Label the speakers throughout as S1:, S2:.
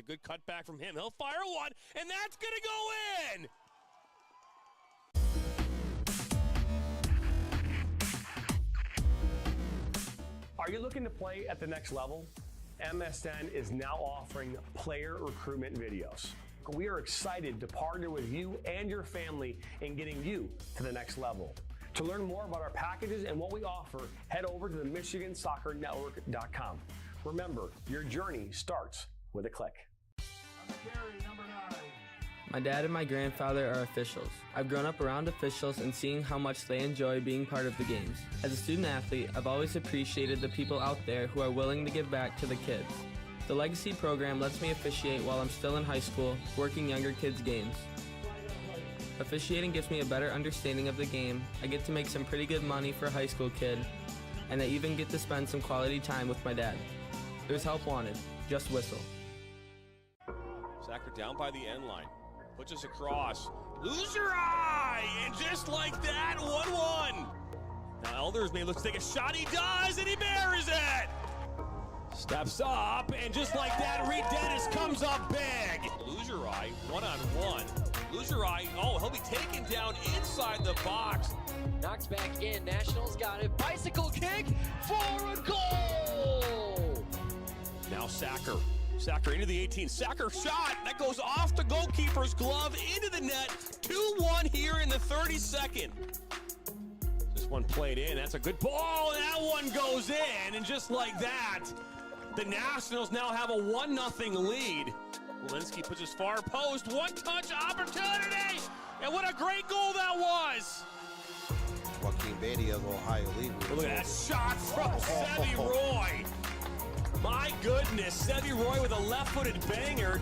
S1: good cutback from him. He'll fire one, and that's going to go in!
S2: Are you looking to play at the next level? MSN is now offering player recruitment videos. We are excited to partner with you and your family in getting you to the next level. To learn more about our packages and what we offer, head over to the MichiganSoccerNetwork.com. Remember, your journey starts with a click.
S3: My dad and my grandfather are officials. I've grown up around officials and seeing how much they enjoy being part of the games. As a student athlete, I've always appreciated the people out there who are willing to give back to the kids. The Legacy program lets me officiate while I'm still in high school, working younger kids' games. Officiating gives me a better understanding of the game. I get to make some pretty good money for a high school kid, and I even get to spend some quality time with my dad. There's help wanted. Just whistle.
S1: Sacker down by the end line. Puts us across. Loser eye! And just like that, 1-1. Now Elders may look to take a shot. He does, and he buries it! Steps up, and just like that, Reed Dennis comes up big. Loser eye, one-on-one. Loser eye, oh, he'll be taken down inside the box.
S4: Knocks back in, Nationals got it. Bicycle kick for a goal!
S1: Now Sacker. Sacker into the 18. Sacker shot. That goes off the goalkeeper's glove into the net. 2-1 here in the 32nd. This one played in. That's a good ball. And that one goes in. And just like that, the Nationals now have a 1-0 lead. Walensky puts his far post. One-touch opportunity. And what a great goal that was.
S5: Joaquin Beatty of Ohio League.
S1: Look at that shot from Sevy Roy. My goodness, Sevy Roy with a left-footed banger.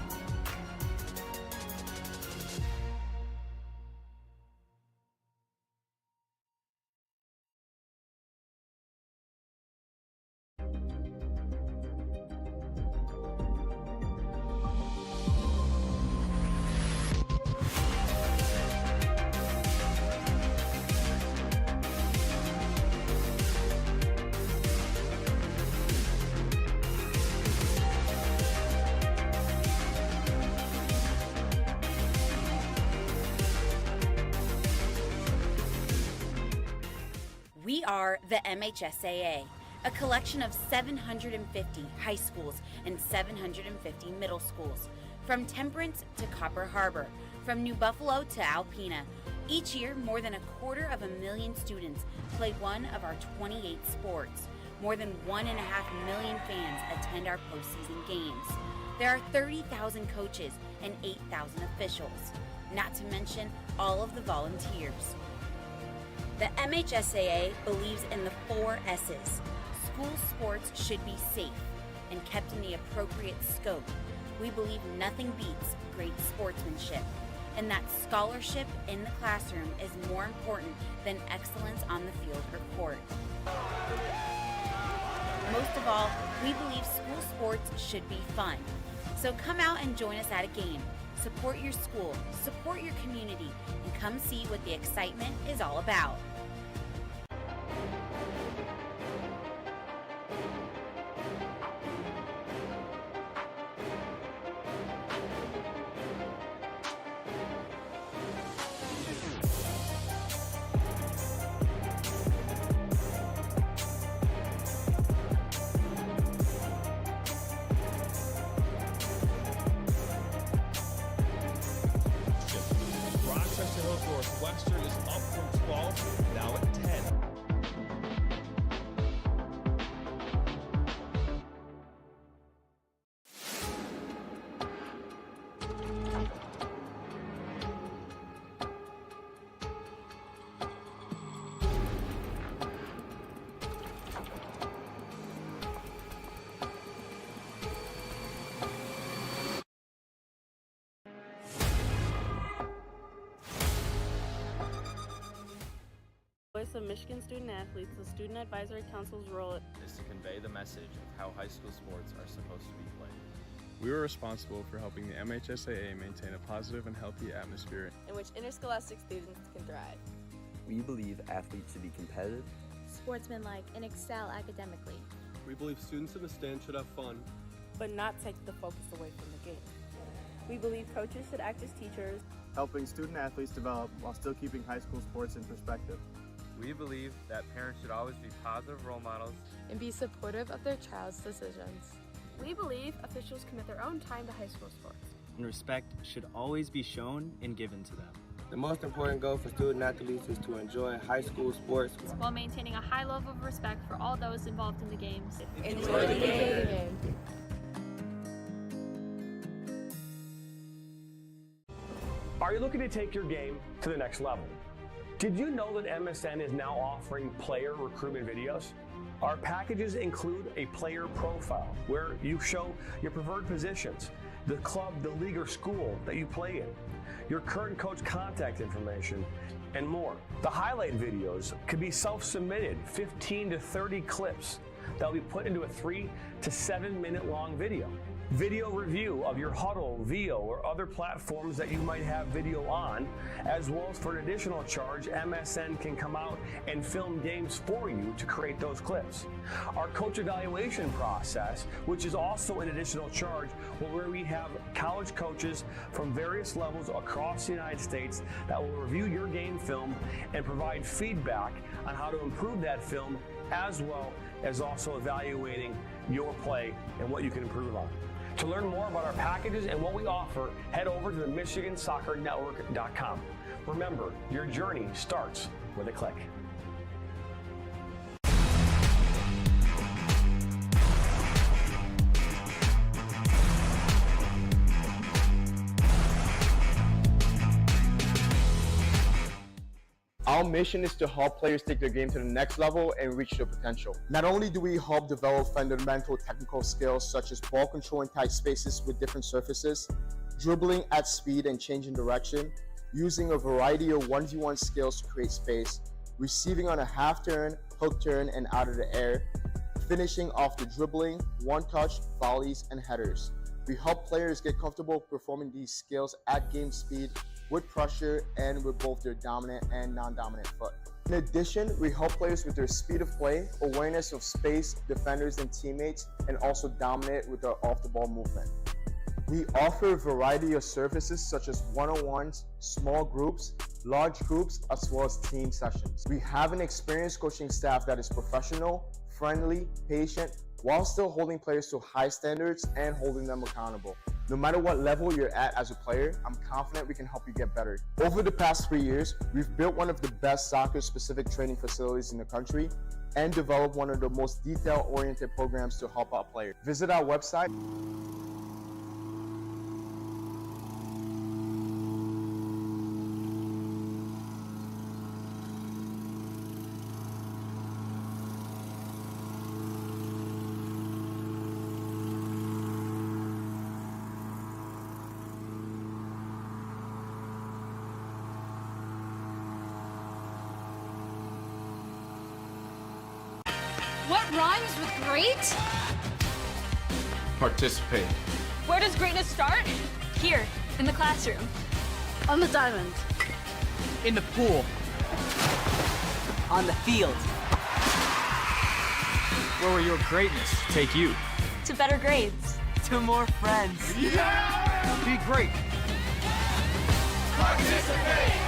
S6: We are the MHSAA, a collection of 750 high schools and 750 middle schools, from Temperance to Copper Harbor, from New Buffalo to Alpena. Each year, more than 250,000 students play one of our 28 sports. More than 1.5 million fans attend our postseason games. There are 30,000 coaches and 8,000 officials, not to mention all of the volunteers. The MHSAA believes in the 4 S's. School sports should be safe and kept in the appropriate scope. We believe nothing beats great sportsmanship, and that scholarship in the classroom is more important than excellence on the field or court. Most of all, we believe school sports should be fun. So come out and join us at a game. Support your school, support your community, and come see what the excitement is all about.
S1: Northwestern is up from 12, now at 10.
S7: Voice of Michigan Student Athletes, the Student Advisory Council's role
S8: is to convey the message of how high school sports are supposed to be played.
S9: We were responsible for helping the MHSAA maintain a positive and healthy atmosphere
S7: in which interscholastic students can thrive.
S10: We believe athletes should be competitive,
S11: sportsmanlike, and excel academically.
S12: We believe students in the stand should have fun,
S7: but not take the focus away from the game. We believe coaches should act as teachers,
S9: helping student athletes develop while still keeping high school sports in perspective.
S8: We believe that parents should always be positive role models
S7: and be supportive of their child's decisions. We believe officials commit their own time to high school sports.
S11: And respect should always be shown and given to them.
S12: The most important goal for student athletes is to enjoy high school sports
S13: while maintaining a high level of respect for all those involved in the games.
S7: Enjoy the game.
S2: Are you looking to take your game to the next level? Did you know that MSN is now offering player recruitment videos? Our packages include a player profile where you show your preferred positions, the club, the league, or school that you play in, your current coach contact information, and more. The highlight videos could be self-submitted, 15 to 30 clips that will be put into a 3 to 7 minute long video. Video review of your Huddle, VO, or other platforms that you might have video on, as well as for an additional charge, MSN can come out and film games for you to create those clips. Our coach evaluation process, which is also an additional charge, where we have college coaches from various levels across the United States that will review your game film and provide feedback on how to improve that film, as well as also evaluating your play and what you can improve on. To learn more about our packages and what we offer, head over to the MichiganSoccerNetwork.com. Remember, your journey starts with a click.
S14: Our mission is to help players take their game to the next level and reach their potential. Not only do we help develop fundamental technical skills such as ball control in tight spaces with different surfaces, dribbling at speed and changing direction, using a variety of 1v1 skills to create space, receiving on a half turn, hook turn, and out of the air, finishing off the dribbling, one-touch, volleys, and headers. We help players get comfortable performing these skills at game speed, with pressure, and with both their dominant and non-dominant foot. In addition, we help players with their speed of play, awareness of space, defenders and teammates, and also dominate with our off-the-ball movement. We offer a variety of services such as one-on-ones, small groups, large groups, as well as team sessions. We have an experienced coaching staff that is professional, friendly, patient, while still holding players to high standards and holding them accountable. No matter what level you're at as a player, I'm confident we can help you get better. Over the past 3 years, we've built one of the best soccer-specific training facilities in the country and developed one of the most detail-oriented programs to help out players. Visit our website.
S13: What rhymes with great?
S15: Participate.
S13: Where does greatness start? Here, in the classroom.
S7: On the diamond.
S11: In the pool. On the field. Where will your greatness take you?
S13: To better grades.
S11: To more friends.
S15: Yeah!
S11: Be great.
S15: Participate!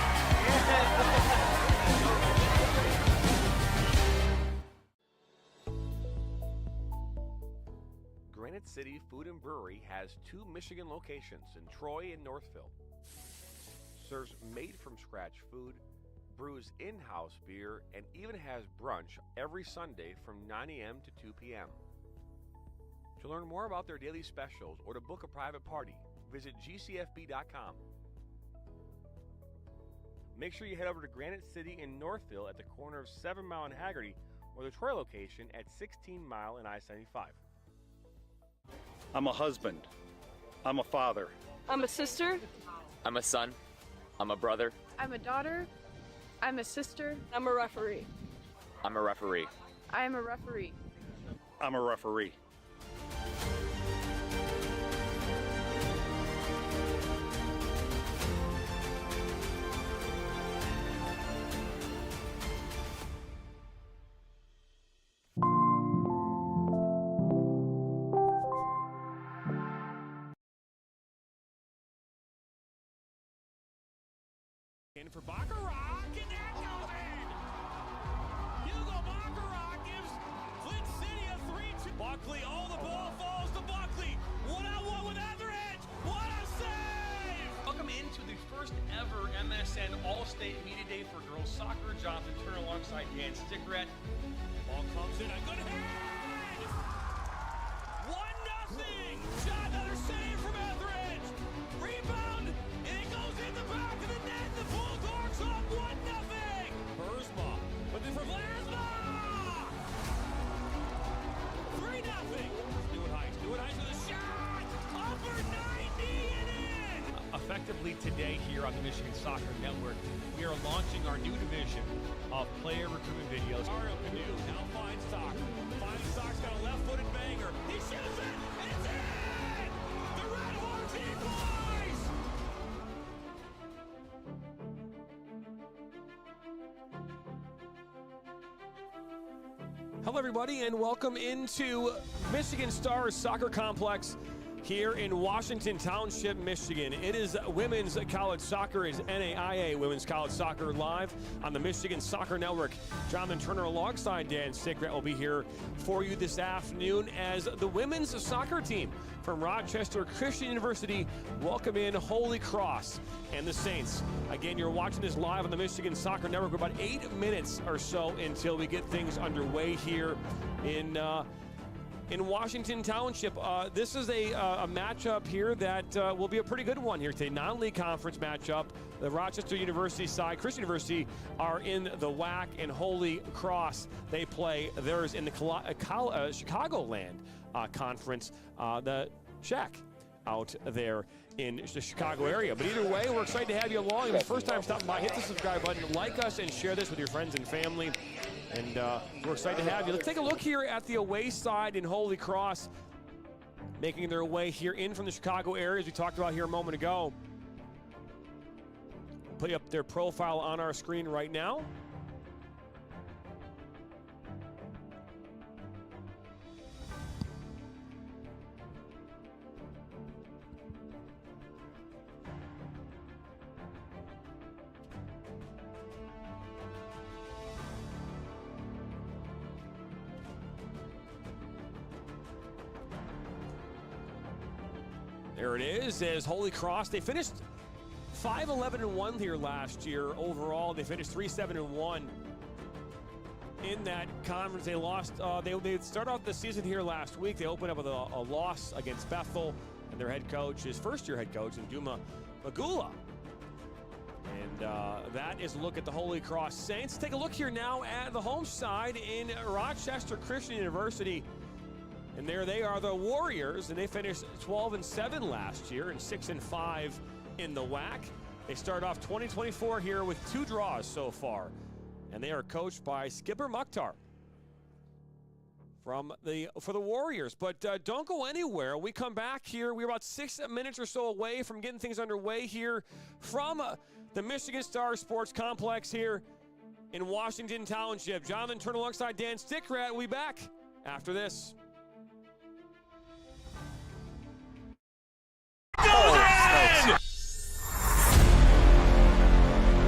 S1: Granite City Food and Brewery has 2 Michigan locations in Troy and Northville. Serves made-from-scratch food, brews in-house beer, and even has brunch every Sunday from 9 a.m. to 2 p.m. To learn more about their daily specials or to book a private party, visit gcfb.com. Make sure you head over to Granite City in Northville at the corner of 7 Mile and Haggerty, or the Troy location at 16 Mile and I-75.
S16: I'm a husband. I'm a father.
S7: I'm a sister.
S8: I'm a son. I'm a brother.
S7: I'm a daughter. I'm a sister. I'm a referee.
S8: I'm a referee.
S7: I am a referee.
S16: I'm a referee.
S1: in for Baccarat, and that goes in! Hugo Baccarat gives Flint City a 3-2. Buckley, the ball falls to Buckley. One-on-one with Etheridge. What a save!
S2: Welcome into the first ever MSN All-State Media Day for girls soccer. Jonathan Turner alongside Dan Stickrat.
S1: Ball comes in, a good head! 1-0! Shot, another save from Etheridge! Rebound, and it goes in the back of the net. The Bulldogs up 1-0! Burzma, but then for Vlasma! 3-0! Stewart Heiss with a shot! Upper 90 and in!
S2: Effectively today here on the Michigan Soccer Network, we are launching our new division of player recruitment videos.
S1: Mario Canoe now finds Stock. Stock's got a left-footed banger. He shoots it, and it's in! The Red Hawks equalize! Hello, everybody, and welcome into Michigan Stars Soccer Complex here in Washington Township, Michigan. It is women's college soccer. It's NAIA Women's College Soccer live on the Michigan Soccer Network. Jonathan Turner alongside Dan Stickrat will be here for you this afternoon as the women's soccer team from Rochester Christian University welcome in Holy Cross and the Saints. Again, you're watching this live on the Michigan Soccer Network. We're about 8 minutes or so until we get things underway here in Washington Township. This is a matchup here that will be a pretty good one here today. Non-league conference matchup. The Rochester University side, Christian University, are in the WAC, and Holy Cross, they play theirs in the Chicagoland conference, the Shack out there in the Chicago area. But either way, we're excited to have you along. If it's the first time stopping by, hit the subscribe button, like us, and share this with your friends and family. And we're excited to have you. Let's take a look here at the away side in Holy Cross, making their way here in from the Chicago area, as we talked about here a moment ago. Put up their profile on our screen right now. There it is, as Holy Cross, they finished 5-11-1 here last year overall. They finished 3-7-1 in that conference. They lost, they started off the season here last week. They opened up with a loss against Bethel, and their head coach, his first-year head coach, Nduma Magula. And that is a look at the Holy Cross Saints. Take a look here now at the home side in Rochester Christian University. And there they are, the Warriors, and they finished 12-7 last year and 6-5 in the WAC. They start off 2024 here with 2 draws so far, and they are coached by Skipper Mukhtar for the Warriors. But don't go anywhere. We come back here. We're about 6 minutes or so away from getting things underway here from the Michigan Stars Sports Complex here in Washington Township. Jonathan Turner alongside Dan Stickrat. We'll be back after this.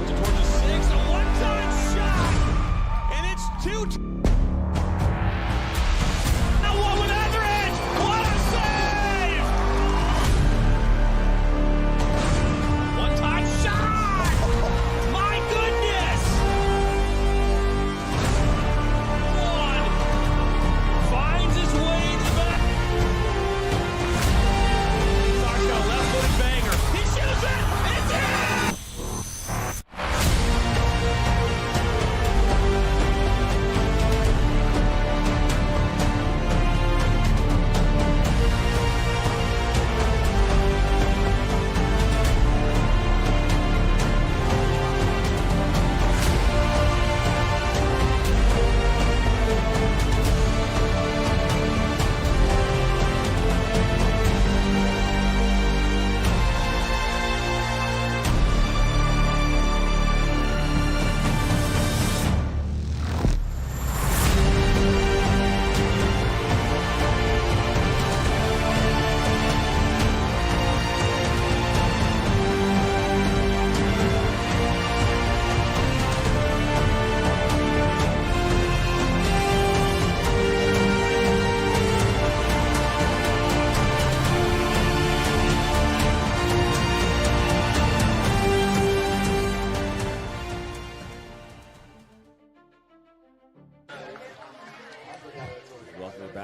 S1: Towards the 6, a one-time shot, and it's 2. Now one with Etheridge, what a save! One-time shot! My goodness! One finds his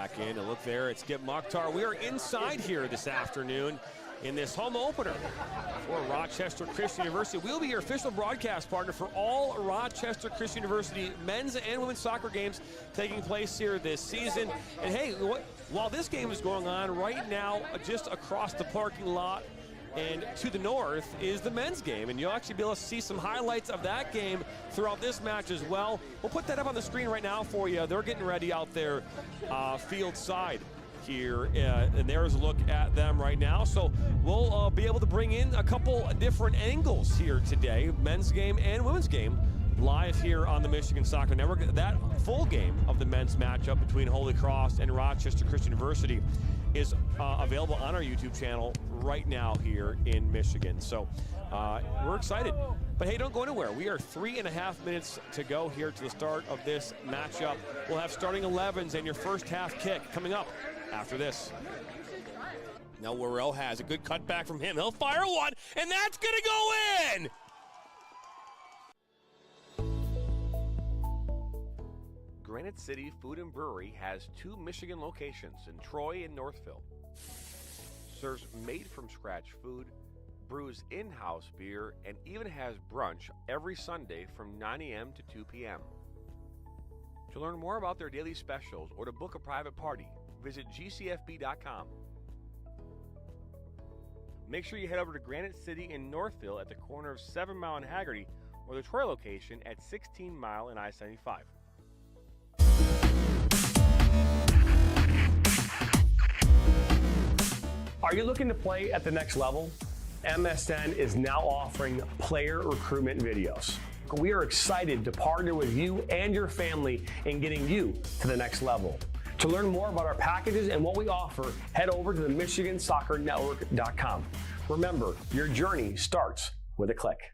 S1: back in. And look there, it's Skip Mukhtar. We are inside here this afternoon in this home opener for Rochester Christian University. We'll be your official broadcast partner for all Rochester Christian University men's and women's soccer games taking place here this season. And hey, while this game is going on right now, just across the parking lot and to the north is the men's game, and you'll actually be able to see some highlights of that game throughout this match as well. We'll put that up on the screen right now for you. They're getting ready out there field side here, and there's a look at them right now. So we'll be able to bring in a couple different angles here today, men's game and women's game, live here on the Michigan Soccer Network. That full game of the men's matchup between Holy Cross and Rochester Christian University is available on our YouTube channel right now here in Michigan. So we're excited. But hey, don't go anywhere. We are 3.5 minutes to go here to the start of this matchup. We'll have starting 11s and your first half kick coming up after this. Now Worrell has a good cutback from him. He'll fire one, and that's gonna go in! Granite City Food and Brewery has 2 Michigan locations in Troy and Northville. Serves made-from-scratch food, brews in-house beer, and even has brunch every Sunday from 9 a.m. to 2 p.m. To learn more about their daily specials or to book a private party, visit gcfb.com. Make sure you head over to Granite City in Northville at the corner of 7 Mile and Haggerty, or the Troy location at 16 Mile and I-75.
S2: Are you looking to play at the next level? MSN is now offering player recruitment videos. We are excited to partner with you and your family in getting you to the next level. To learn more about our packages and what we offer, head over to the MichiganSoccerNetwork.com. Remember, your journey starts with a click.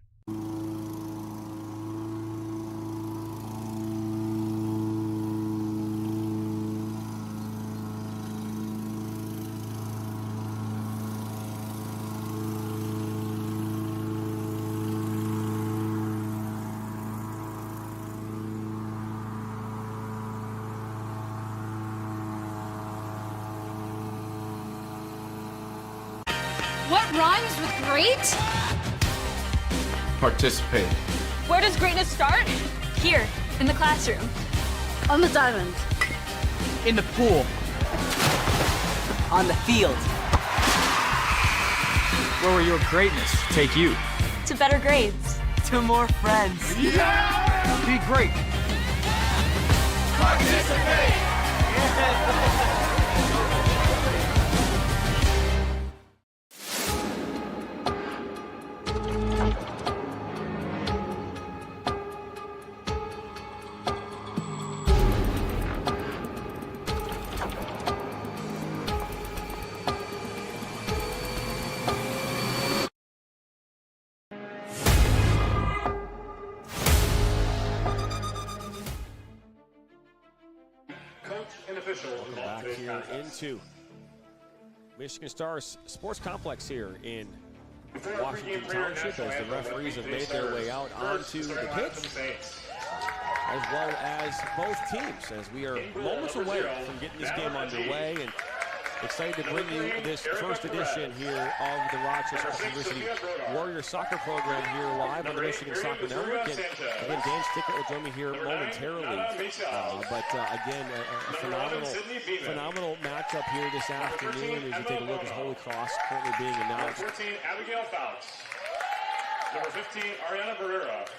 S13: What rhymes with great?
S15: Participate.
S13: Where does greatness start? Here, in the classroom. On the diamond.
S17: In the pool. On the field. Where will your greatness take you?
S13: To better grades.
S17: To more friends.
S15: Yeah!
S17: Be great.
S15: Participate!
S1: Back here into Michigan Stars Sports Complex here in Washington Township as the referees have made their way out onto the pitch, as well as both teams, as we are moments away from getting this game underway, and excited to bring you this first edition here of the Rochester University Warrior Soccer program here live on the Michigan Soccer Network. And again, Dan Stickett will join me here momentarily. Again, a phenomenal matchup here this afternoon as you take a look at Holy Cross currently being announced.
S18: Number 14, Abigail Fouts. Number 15, Ariana Barrera.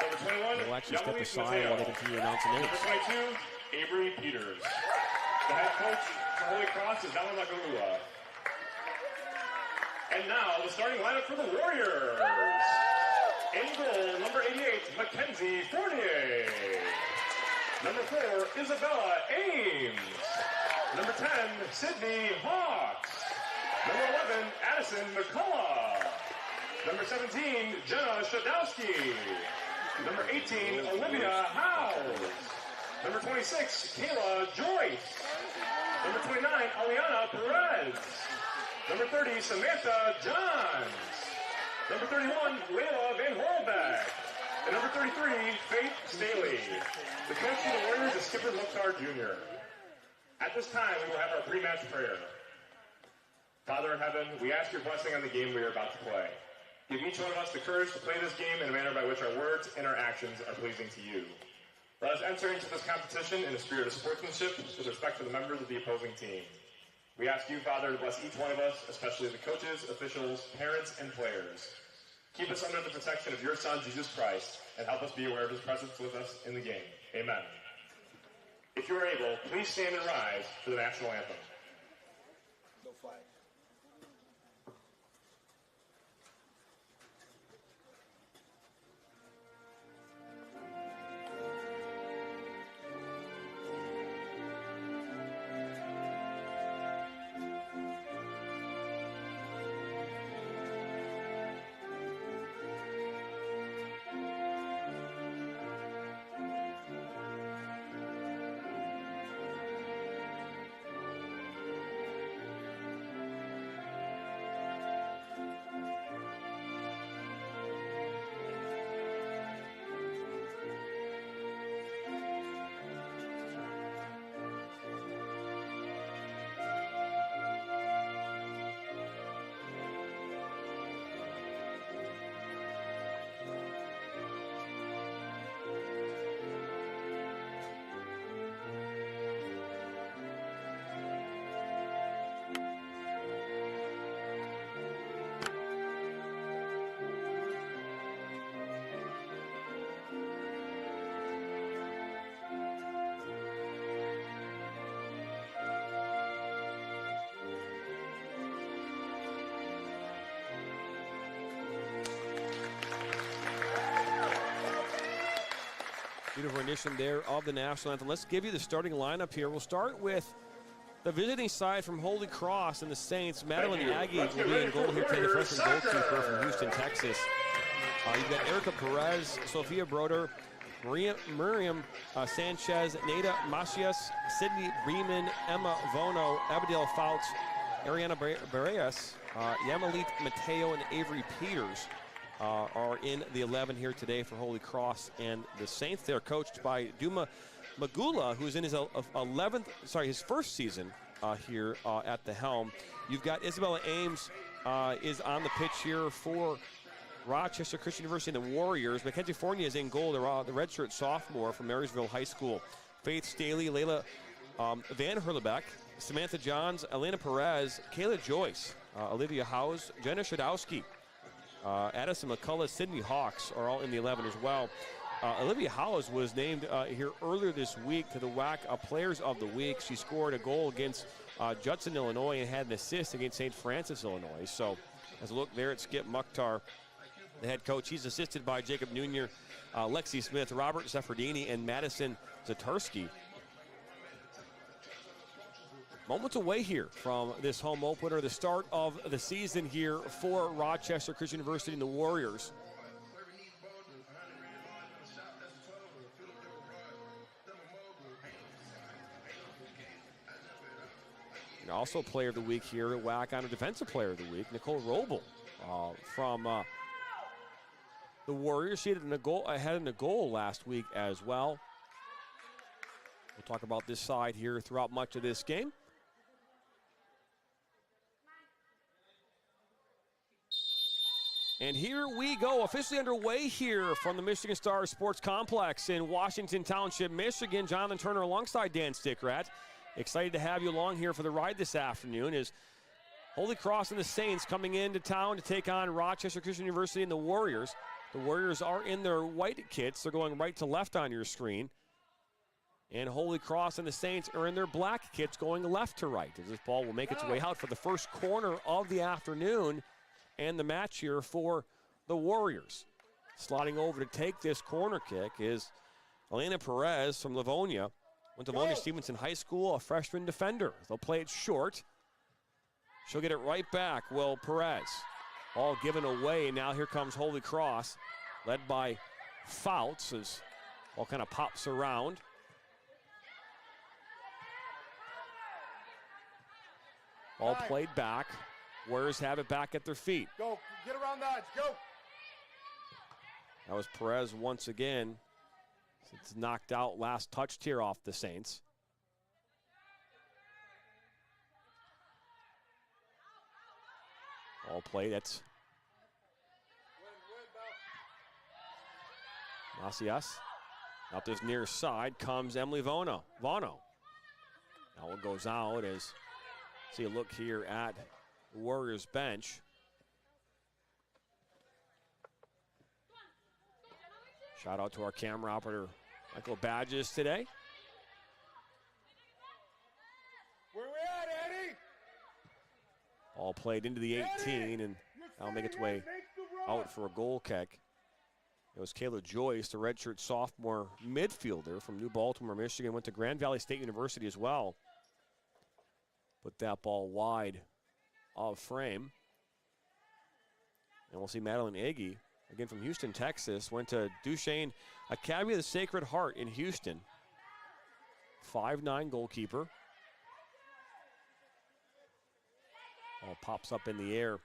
S18: Number 21,
S1: we'll actually step aside while they continue announcing names.
S18: Number 22, Avery Peters. The head coach for Holy Cross is Dallin Magulua. And now the starting lineup for the Warriors. In goal, number 88, Mackenzie Fournier. Number 4, Isabella Ames. Number 10, Sydney Hawks. Number 11, Addison McCullough. Number 17, Jenna Shadowski. Number 18, Olivia Howes. Number 26, Kayla Joyce. Number 29, Aliana Perez. Number 30, Samantha Johns. Number 31, Layla Van Holbeck. And number 33, Faith Staley. The coach for the Warriors is Skipper Mukhtar Jr. At this time, we will have our pre-match prayer. Father in heaven, we ask your blessing on the game we are about to play. Give each one of us the courage to play this game in a manner by which our words and our actions are pleasing to you. Let us enter into this competition in a spirit of sportsmanship with respect to the members of the opposing team. We ask you, Father, to bless each one of us, especially the coaches, officials, parents, and players. Keep us under the protection of your Son, Jesus Christ, and help us be aware of his presence with us in the game. Amen. If you are able, please stand and rise for the national anthem.
S5: No flag.
S1: Beautiful rendition there of the national anthem. Let's give you the starting lineup here. We'll start with the visiting side from Holy Cross and the Saints. Madeline Aggie will be in goal here, playing the freshman goalkeeper from Houston, Texas. You've got Erica Perez, Sophia Broder, Miriam Sanchez, Nada Macias, Sydney Bremen, Emma Vono, Abigail Fouts, Ariana Barreas, Yamalit Mateo, and Avery Peters are in the 11 here today for Holy Cross and the Saints. They're coached by Duma Magula, who's in his his first season here at the helm. You've got Isabella Ames is on the pitch here for Rochester Christian University and the Warriors. Mackenzie Fournier is in goal, the redshirt sophomore from Marysville High School. Faith Staley, Layla Van Herlebeck, Samantha Johns, Elena Perez, Kayla Joyce, Olivia Howes, Jenna Shadowski, Addison McCullough, Sydney Hawks are all in the 11 as well. Olivia Howes was named here earlier this week to the WAC Players of the Week. She scored a goal against Judson, Illinois, and had an assist against St. Francis, Illinois. So as a look there at Skip Mukhtar, the head coach. He's assisted by Jacob Nunier, Lexi Smith, Robert Seferdini, and Madison Zatarski. Moments away here from this home opener, the start of the season here for Rochester Christian University and the Warriors. And also player of the week here at WAC on a defensive player of the week, Nicole Roble from the Warriors. She had a goal last week as well. We'll talk about this side here throughout much of this game. And here we go, officially underway here from the Michigan Star Sports Complex in Washington Township, Michigan. Jonathan Turner alongside Dan Stickrat. Excited to have you along here for the ride this afternoon as Holy Cross and the Saints coming into town to take on Rochester Christian University and the Warriors. The Warriors are in their white kits. They're going right to left on your screen. And Holy Cross and the Saints are in their black kits going left to right. As this ball will make its way out for the first corner of the afternoon and the match here for the Warriors. Sliding over to take this corner kick is Elena Perez from Livonia. Went to Livonia Stevenson High School, a freshman defender. They'll play it short. She'll get it right back. Well, Perez. All given away, and now here comes Holy Cross, led by Fouts as all kind of pops around. All played back. Warriors have it back at their feet.
S15: Go, get around the edge, go.
S1: That was Perez once again. It's knocked out, last touched here off the Saints. Ball play, that's Macias. Out this near side comes Emily Vano. Now it goes out as, see a look here at the Warriors bench. Shout out to our camera operator, Michael Badges today.
S15: Where we at, Eddie?
S1: Ball played into the 18, and that'll make its way out for a goal kick. It was Kayla Joyce, the redshirt sophomore midfielder from New Baltimore, Michigan. Went to Grand Valley State University as well. Put that ball wide of frame. And we'll see Madeline Agee, again from Houston, Texas. Went to Duchesne Academy of the Sacred Heart in Houston. 5'9" goalkeeper. Ball pops up in the air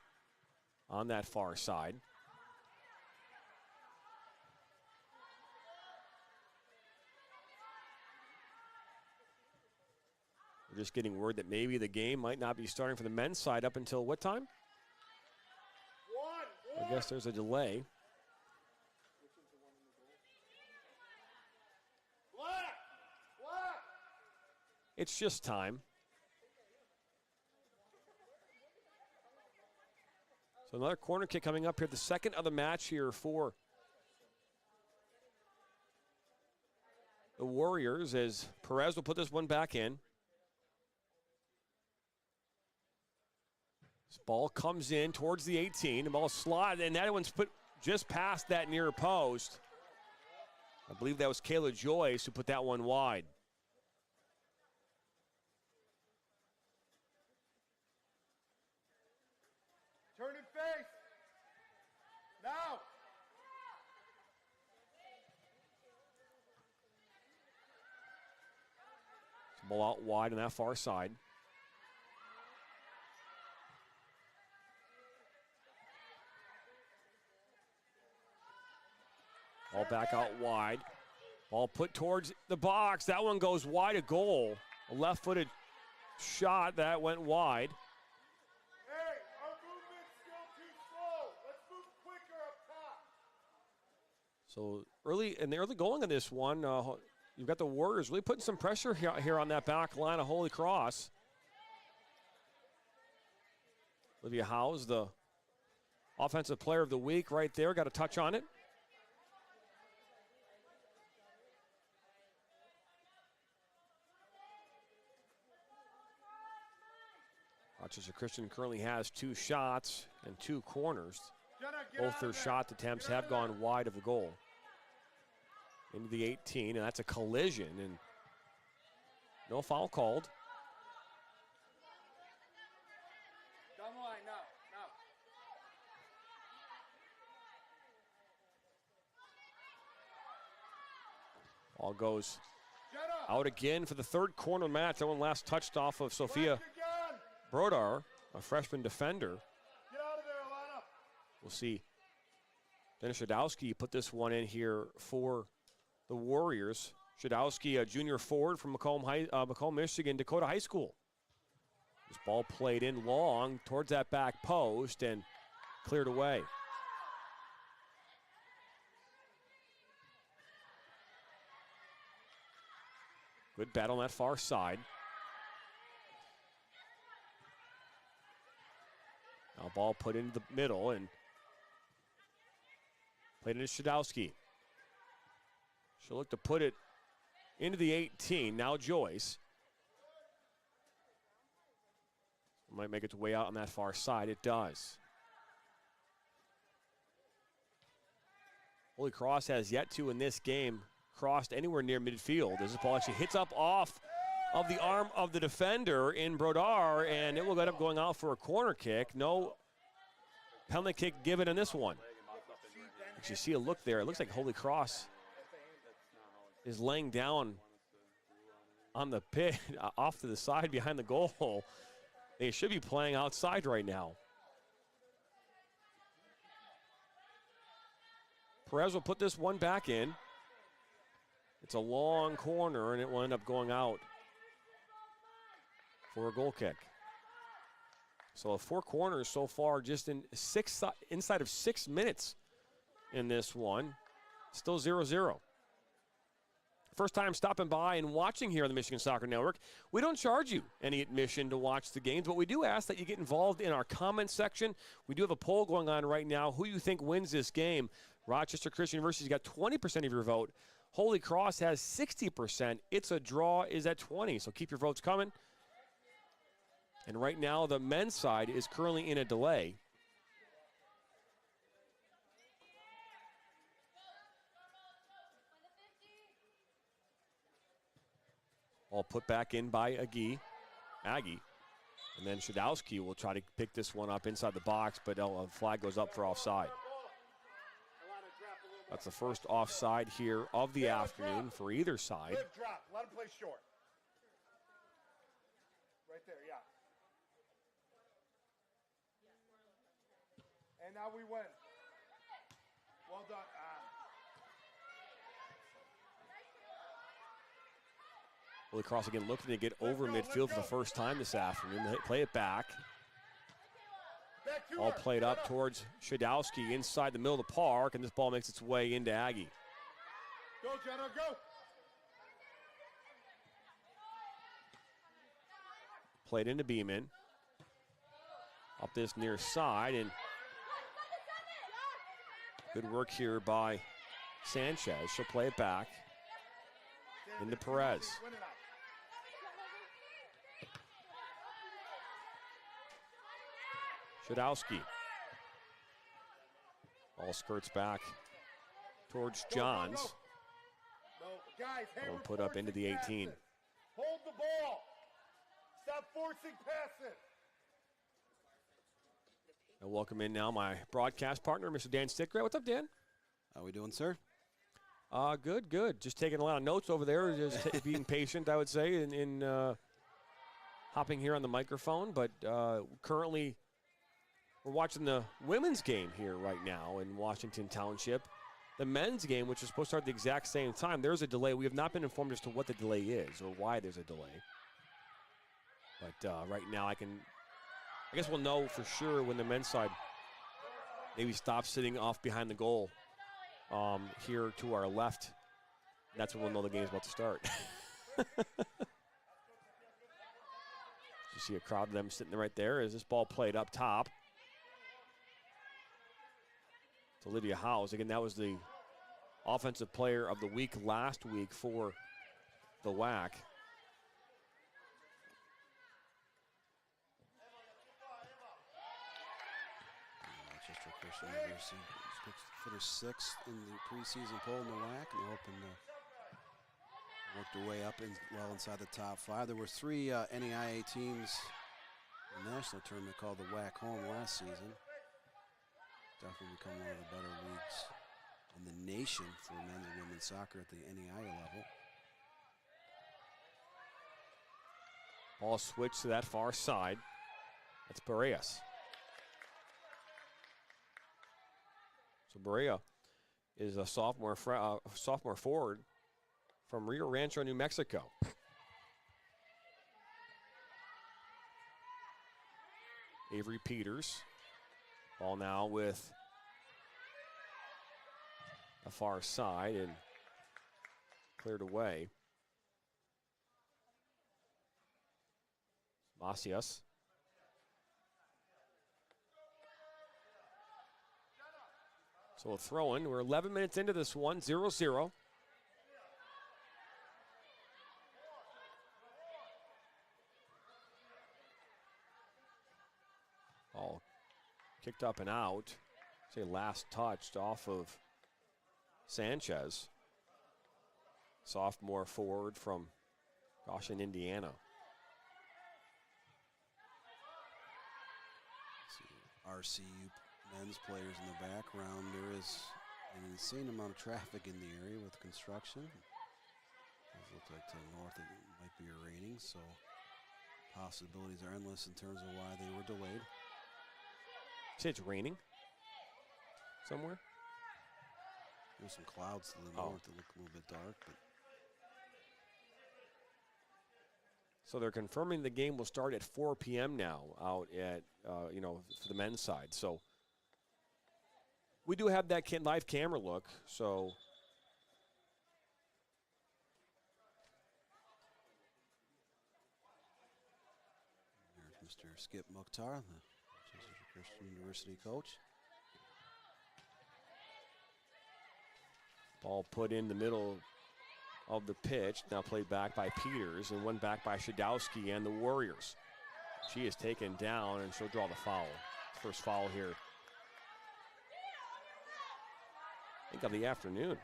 S1: on that far side. We're just getting word that maybe the game might not be starting for the men's side up until what time? I guess there's a delay. It's just time. So another corner kick coming up here, the second of the match here for the Warriors, as Perez will put this one back in. This ball comes in towards the 18. The ball slotted, and that one's put just past that near post. I believe that was Kayla Joyce who put that one wide.
S15: Turn and face. Now.
S1: Ball out wide on that far side. Ball back out wide. Ball put towards the box. That one goes wide, a goal. A left-footed shot that went wide.
S15: Hey, our movement's still too slow. Let's move quicker up top.
S1: So early in the early going of this one, you've got the Warriors really putting some pressure here on that back line of Holy Cross. Olivia Howes, the offensive player of the week right there, got a touch on it. Rochester Christian currently has 2 shots and 2 corners. Both their shot attempts have gone wide of the goal. Into the 18, and that's a collision, and no foul called.
S15: Down the line, now.
S1: Ball goes out again for the third corner match. That one last touched off of Sophia Brodar, a freshman defender.
S15: Get out of there, Alana.
S1: We'll see Dennis Shadowski put this one in here for the Warriors. Shadowski, a junior forward from Macomb, Michigan, Dakota High School. This ball played in long towards that back post and cleared away. Good battle on that far side. Now ball put into the middle and played into Shadowski. She'll look to put it into the 18. Now Joyce. Might make its way out on that far side. It does. Holy Cross has yet to, in this game, crossed anywhere near midfield. As this ball actually hits up off of the arm of the defender in Brodar, and it will end up going out for a corner kick. No penalty kick given in this one. Actually, see a look there. It looks like Holy Cross is laying down on the pit off to the side behind the goal. They should be playing outside right now. Perez will put this one back in. It's a long corner, and it will end up going out for a goal kick. So 4 corners so far, just inside of 6 minutes in this one. Still 0-0. First time stopping by and watching here on the Michigan Soccer Network. We don't charge you any admission to watch the games, but we do ask that you get involved in our comment section. We do have a poll going on right now. Who you think wins this game? Rochester Christian University's got 20% of your vote. Holy Cross has 60%. It's a draw is at 20%, so keep your votes coming. And right now, the men's side is currently in a delay. All put back in by Aggie. And then Shadowski will try to pick this one up inside the box, but a flag goes up for offside. That's the first offside here of the afternoon for either side.
S15: Live drop. Let him play short. Right there, yeah. And now we win. Well done.
S1: Holy Cross again looking to get over midfield for the first time this afternoon. They play it back. All played up towards Shadowski inside the middle of the park, and this ball makes its way into Aggie.
S15: Go, Jenna, go.
S1: Played into Beeman. Up this near side, and good work here by Sanchez. She'll play it back into Perez. Shadowski. Ball skirts back towards Johns. Ball put up into the 18.
S15: Hold the ball. Stop forcing passes.
S1: I welcome in now my broadcast partner, Mr. Dan Stickray. What's up, Dan?
S19: How we doing, sir?
S1: Good. Just taking a lot of notes over there. Just being patient, I would say, in hopping here on the microphone. But currently, we're watching the women's game here right now in Washington Township. The men's game, which is supposed to start at the exact same time, there's a delay. We have not been informed as to what the delay is or why there's a delay. But right now, I guess we'll know for sure when the men's side maybe stops sitting off behind the goal here to our left. That's when we'll know the game's about to start. You see a crowd of them sitting right there as this ball played up top. It's Olivia Howes. Again, that was the offensive player of the week last week for the WAC.
S19: Rochester Christian University finished 6th in the preseason poll in the WAC, and they're hoping to work their way up well inside the top 5. There were 3 NAIA teams in the national tournament called the WAC home last season. Definitely become one of the better leagues in the nation for men's and women's soccer at the NAIA level.
S1: Ball switched to that far side. That's Barrias. So Berea is a sophomore forward from Rio Rancho, New Mexico. Avery Peters. Ball now with the far side and cleared away. Macias. So a throw in. We're 11 minutes into this one, 0-0. Ball kicked up and out. Say last touched off of Sanchez. Sophomore forward from Goshen, Indiana.
S19: RCU men's players in the background. There is an insane amount of traffic in the area with construction. It looks like to the north it might be raining, so possibilities are endless in terms of why they were delayed.
S1: Say it's raining somewhere?
S19: There's some clouds to the north that look a little bit dark, but
S1: So they're confirming the game will start at 4 p.m. now out at, for the men's side. So we do have that live camera look. So
S19: there's Mr. Skip Mukhtar, the Rochester Christian University coach.
S1: Ball put in the middle of the pitch, now played back by Peters, and one back by Shadowski and the Warriors. She is taken down, and she'll draw the foul. First foul here, I think, of the afternoon.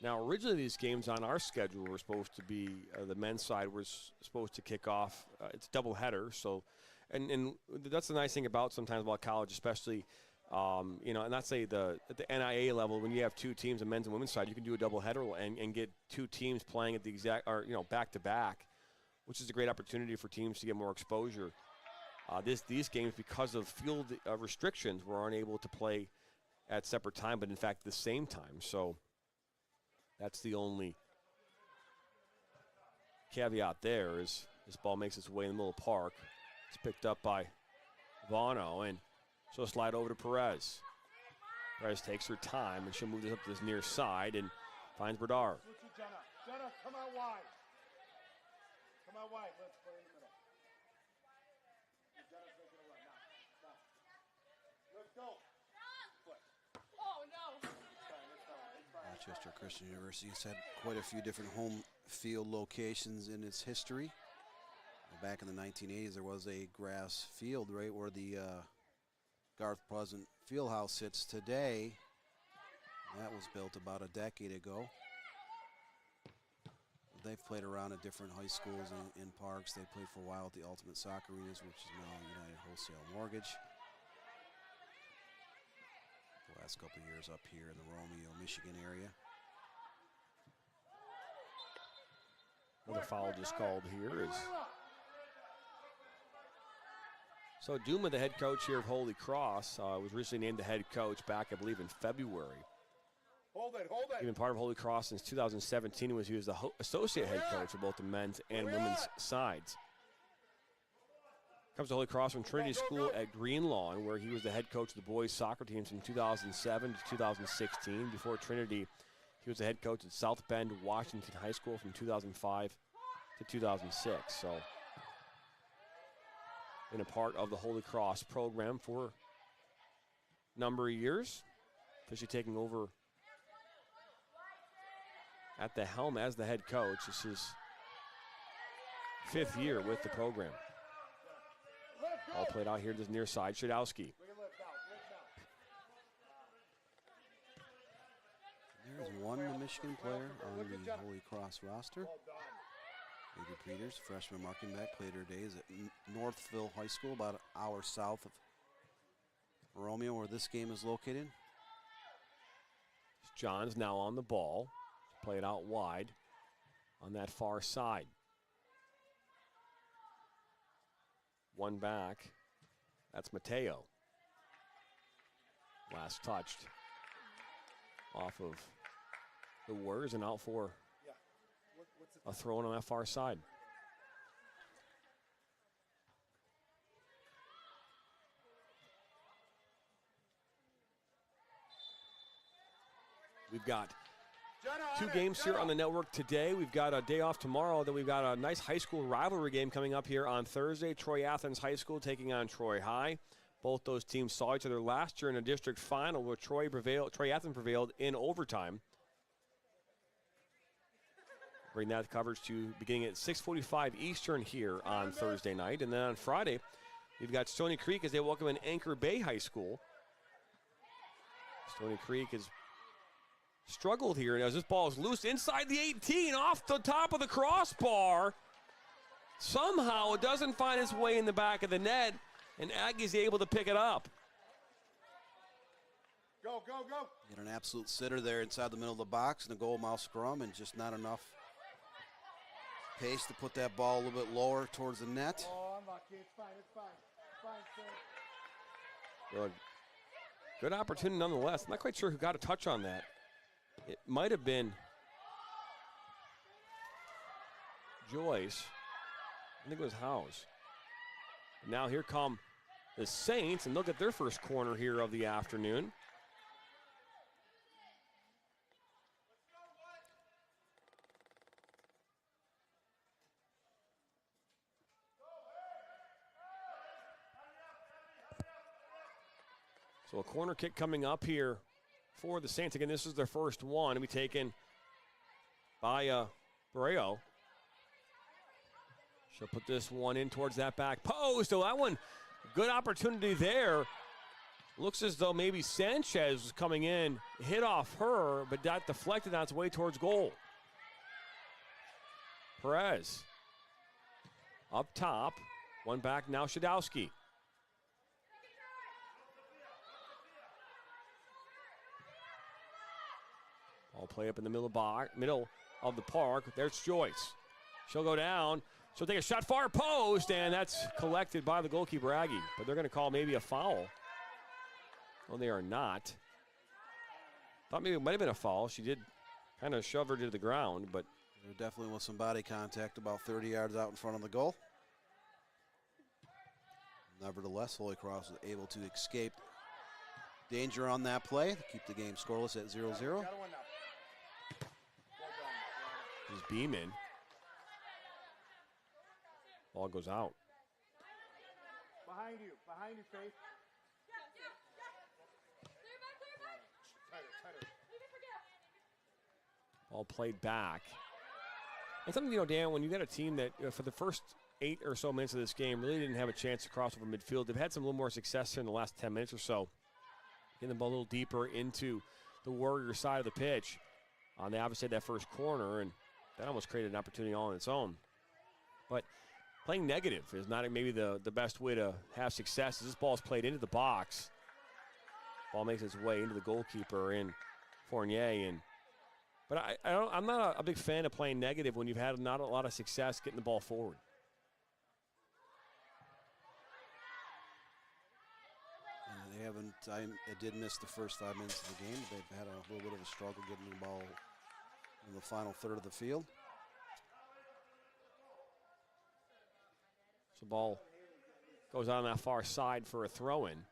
S1: Now, originally these games on our schedule were supposed to be, the men's side was supposed to kick off. It's a doubleheader, so, and that's the nice thing about sometimes about college, especially, and not say at the NIA level, when you have two teams, the men's and women's side, you can do a doubleheader and get two teams playing at the exact, or back to back, which is a great opportunity for teams to get more exposure. These games, because of field restrictions, were unable to play at separate time, but in fact the same time. So that's the only caveat there. Is this ball makes its way in the middle of the park. It's picked up by Bono, and she'll slide over to Perez. Perez takes her time, and she'll move this up to this near side and finds Berdar.
S15: Jenna, come out wide. Come out wide. Let's play in the middle. Jenna's making a run. Now. Let's go.
S7: Oh, no.
S19: Rochester Christian University has had quite a few different home field locations in its history. Back in the 1980s, there was a grass field right where the Garth Pleasant Fieldhouse sits today. That was built about a decade ago. They've played around at different high schools and parks. They played for a while at the Ultimate Soccer Arenas, which is now United Wholesale Mortgage. The last couple of years up here in the Romeo, Michigan area.
S1: Another foul just called here is. So Duma, the head coach here of Holy Cross, was recently named the head coach back, I believe, in February.
S15: Hold it.
S1: He's been part of Holy Cross since 2017. He was the associate head coach of both the men's and women's sides. Comes to Holy Cross from Trinity School at Greenlawn, where he was the head coach of the boys soccer teams from 2007 to 2016. Before Trinity, he was the head coach at South Bend Washington High School from 2005 to 2006. So, been a part of the Holy Cross program for a number of years. Officially taking over at the helm as the head coach. This is 5th year with the program. All played out here to this near side. Shadowski.
S19: There's one Michigan player on the Holy Cross roster. Avery Peters, freshman marking back, played her days at Northville High School, about an hour south of Romeo, where this game is located.
S1: John's now on the ball. Play it out wide on that far side. One back. That's Mateo. Last touched off of the Warriors and out for a throw in on that far side. We've got 2 games here on the network today. We've got a day off tomorrow. Then we've got a nice high school rivalry game coming up here on Thursday. Troy Athens High School taking on Troy High. Both those teams saw each other last year in a district final where Troy Athens prevailed in overtime. Bring that coverage to beginning at 6:45 Eastern here on Thursday night. And then on Friday, we've got Stony Creek as they welcome in Anchor Bay High School. Stony Creek has struggled here as this ball is loose inside the 18, off the top of the crossbar. Somehow it doesn't find its way in the back of the net, and Aggie's able to pick it up.
S15: Go.
S19: Get an absolute sitter there inside the middle of the box and a goal mouth scrum, and just not enough pace to put that ball a little bit lower towards the net.
S15: Oh, unlucky. It's fine, sir.
S1: Good Good opportunity nonetheless. I'm not quite sure who got a touch on that. It might have been Joyce. I think it was Howes. Now here come the Saints, and they'll get their first corner here of the afternoon. So a corner kick coming up here for the Saints. Again, this is their first one to be taken by Borreo. She'll put this one in towards that back post. So that one, good opportunity there. Looks as though maybe Sanchez was coming in, hit off her, but that deflected on its way towards goal. Perez up top. One back now, Shadowski. Ball play up in the middle of the park. There's Joyce. She'll go down. She'll take a shot far post, and that's collected by the goalkeeper, Aggie. But they're going to call maybe a foul. Well, they are not. Thought maybe it might have been a foul. She did kind of shove her to the ground, but
S19: there definitely was some body contact about 30 yards out in front of the goal. Nevertheless, Holy Cross was able to escape danger on that play, keep the game scoreless at 0-0.
S1: Here's Beeman. Ball goes out.
S15: Behind you, Faith.
S1: Ball played back. And something, Dan, when you got a team that for the first 8 or so minutes of this game really didn't have a chance to cross over midfield, they've had some little more success here in the last 10 minutes or so. Getting the ball a little deeper into the Warrior side of the pitch. They obviously had that first corner, and that almost created an opportunity all on its own. But playing negative is not maybe the best way to have success. As this ball is played into the box. Ball makes its way into the goalkeeper in Fournier. But I'm not a big fan of playing negative when you've had not a lot of success getting the ball forward.
S19: And they haven't, they did miss the first 5 minutes of the game. They've had a little bit of a struggle getting the ball in the final third of the field.
S1: So the ball goes on that far side for a throw-in.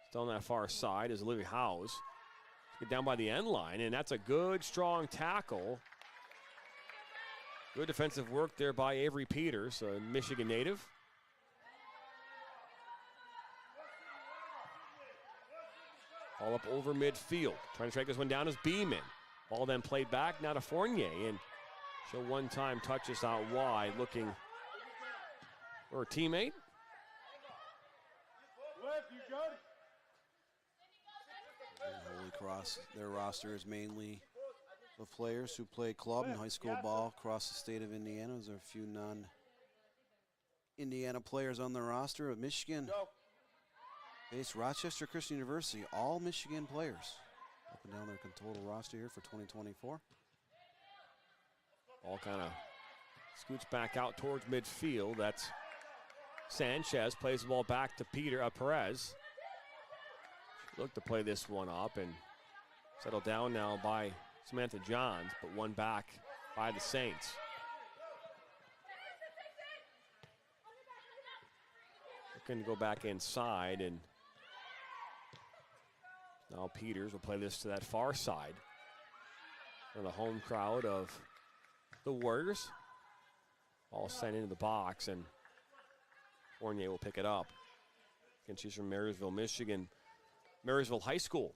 S1: Still on that far side is Olivia Howes. Get down by the end line, and that's a good, strong tackle. Good defensive work there by Avery Peters, a Michigan native. Ball up over midfield. Trying to strike this one down is Beeman. Ball then played back now to Fournier, and she'll one-time touch this out wide, looking for her teammate.
S19: Holy Cross, their roster is mainly of players who play club and high school ball across the state of Indiana. There's a few non-Indiana players on the roster. Of Michigan-based Rochester Christian University, all Michigan players. Up and down their total roster here for 2024.
S1: Ball kind of scoots back out towards midfield. That's Sanchez, plays the ball back to Perez. Look to play this one up and settle down now by Samantha Johns, but one back by the Saints. Looking to go back inside, and now Peters will play this to that far side. For the home crowd of the Warriors. Ball sent into the box, and Fournier will pick it up. And she's from Marysville, Michigan. Marysville High School.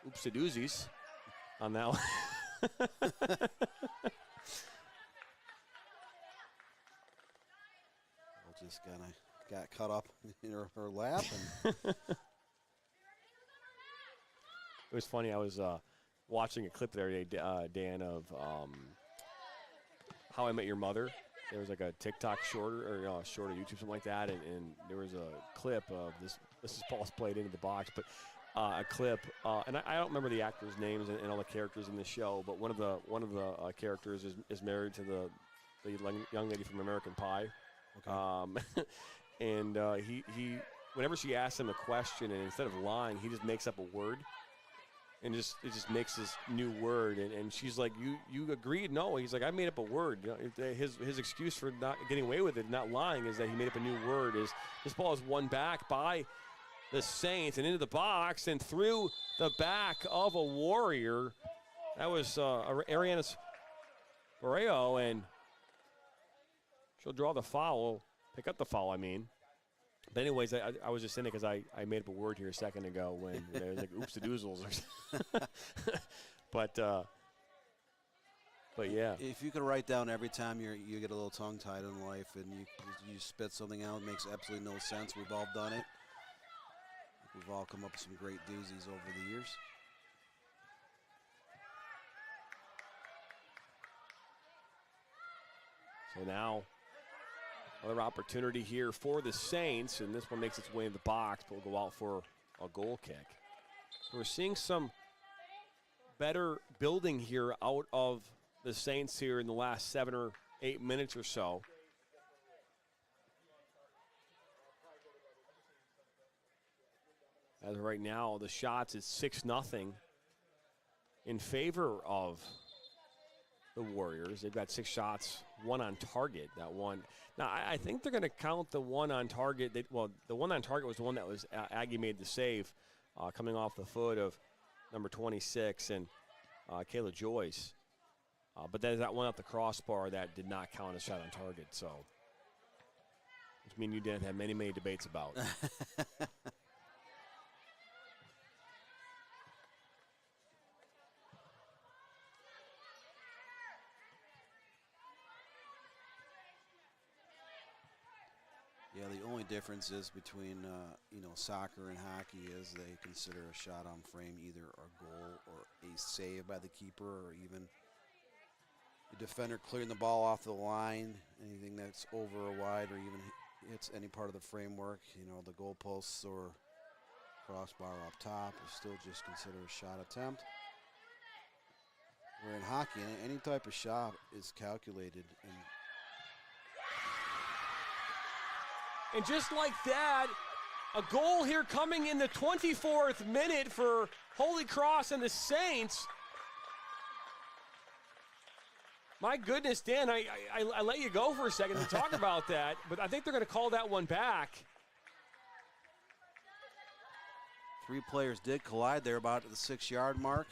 S1: Oopsie-doozies on that one.
S19: Just kind of got caught up in her lap. And
S1: it was funny. I was watching a clip there today, Dan, of How I Met Your Mother. There was like a TikTok short or short of YouTube, something like that, and there was a clip of this ball's played into the box. But a clip, and I don't remember the actors' names and all the characters in the show, but one of the characters is married to the young lady from American Pie.
S19: Okay.
S1: And he whenever she asks him a question, and instead of lying, he just makes up a word. And it just makes this new word, and she's like, "You agreed?" No, he's like, "I made up a word." You know, his excuse for not getting away with it, not lying, is that he made up a new word. Is this ball is won back by the Saints and into the box and through the back of a Warrior. That was Ariana Borreo, and she'll draw the foul, pick up the foul. I mean. But anyways, I was just saying it because I made up a word here a second ago when it was like oops-a-doozles. But yeah.
S19: If you could write down every time you get a little tongue-tied in life and you spit something out, it makes absolutely no sense. We've all done it. We've all come up with some great doozies over the years.
S1: So now another opportunity here for the Saints, and this one makes its way in the box, but will go out for a goal kick. We're seeing some better building here out of the Saints here in the last 7 or 8 minutes or so. As of right now, the shots is 6-0 in favor of the Warriors. They've got 6 shots, 1 on target. That one. Now, I think they're going to count the 1 on target. The 1 on target was the one that was Aggie made the save, coming off the foot of number 26 and Kayla Joyce. But there's that one at the crossbar that did not count a shot on target. So, which means you didn't have many debates about.
S19: Yeah, the only difference is between soccer and hockey is they consider a shot on frame either a goal or a save by the keeper, or even the defender clearing the ball off the line. Anything that's over or wide, or even hits any part of the framework, the goalposts or crossbar up top, is still just considered a shot attempt. Where in hockey, any type of shot is calculated.
S1: And just like that, a goal here coming in the 24th minute for Holy Cross and the Saints. My goodness, Dan, I let you go for a second to talk about that, but I think they're going to call that one back.
S19: 3 players did collide there about at the 6-yard mark.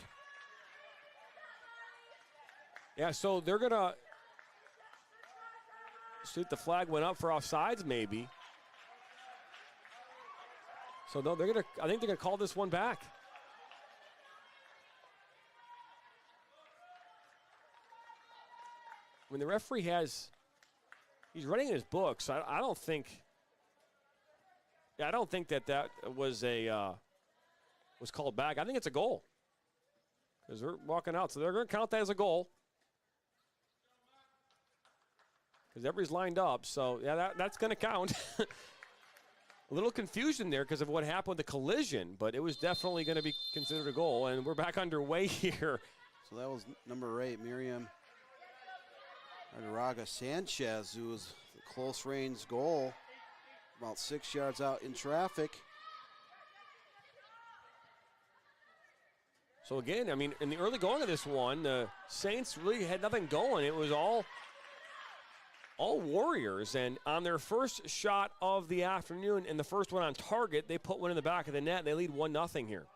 S1: Yeah, so they're going to shoot. The flag went up for offsides maybe. So no, I think they're gonna call this one back. When the referee he's running in his book, so I don't think that was was called back. I think it's a goal because they're walking out, so they're gonna count that as a goal because everybody's lined up. So yeah, that's gonna count. A little confusion there because of what happened with the collision, but it was definitely going to be considered a goal, and we're back underway here.
S19: So that was number 8, Miriam Ardaraga Sanchez, who was a close-range goal, about 6 yards out in traffic.
S1: So again, I mean, in the early going of this one, the Saints really had nothing going. It was all Warriors, and on their first shot of the afternoon and the first one on target, they put one in the back of the net, and they lead 1-0 here.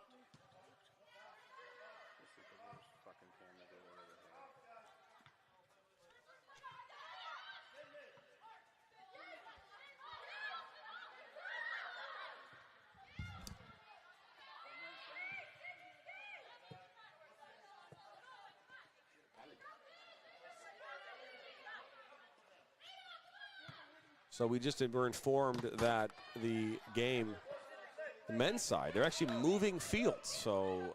S1: So we just were informed that the game, the men's side, they're actually moving fields. So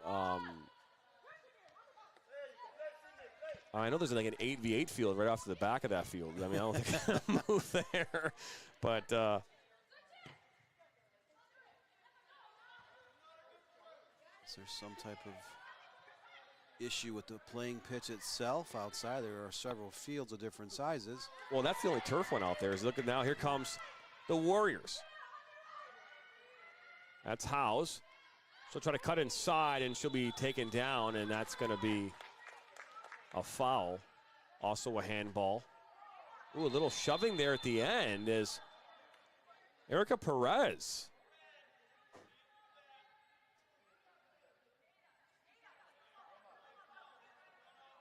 S1: I know there's like an 8v8 field right off to the back of that field. I mean, I don't think they're going to move there. But
S19: Is there some type of issue with the playing pitch itself? Outside, there are several fields of different sizes.
S1: Well, that's the only turf one out there. Is look at now, here comes the Warriors. That's Howes. She'll try to cut inside, and she'll be taken down, and that's going to be a foul. Also a handball. Ooh, a little shoving there at the end is Erica Perez.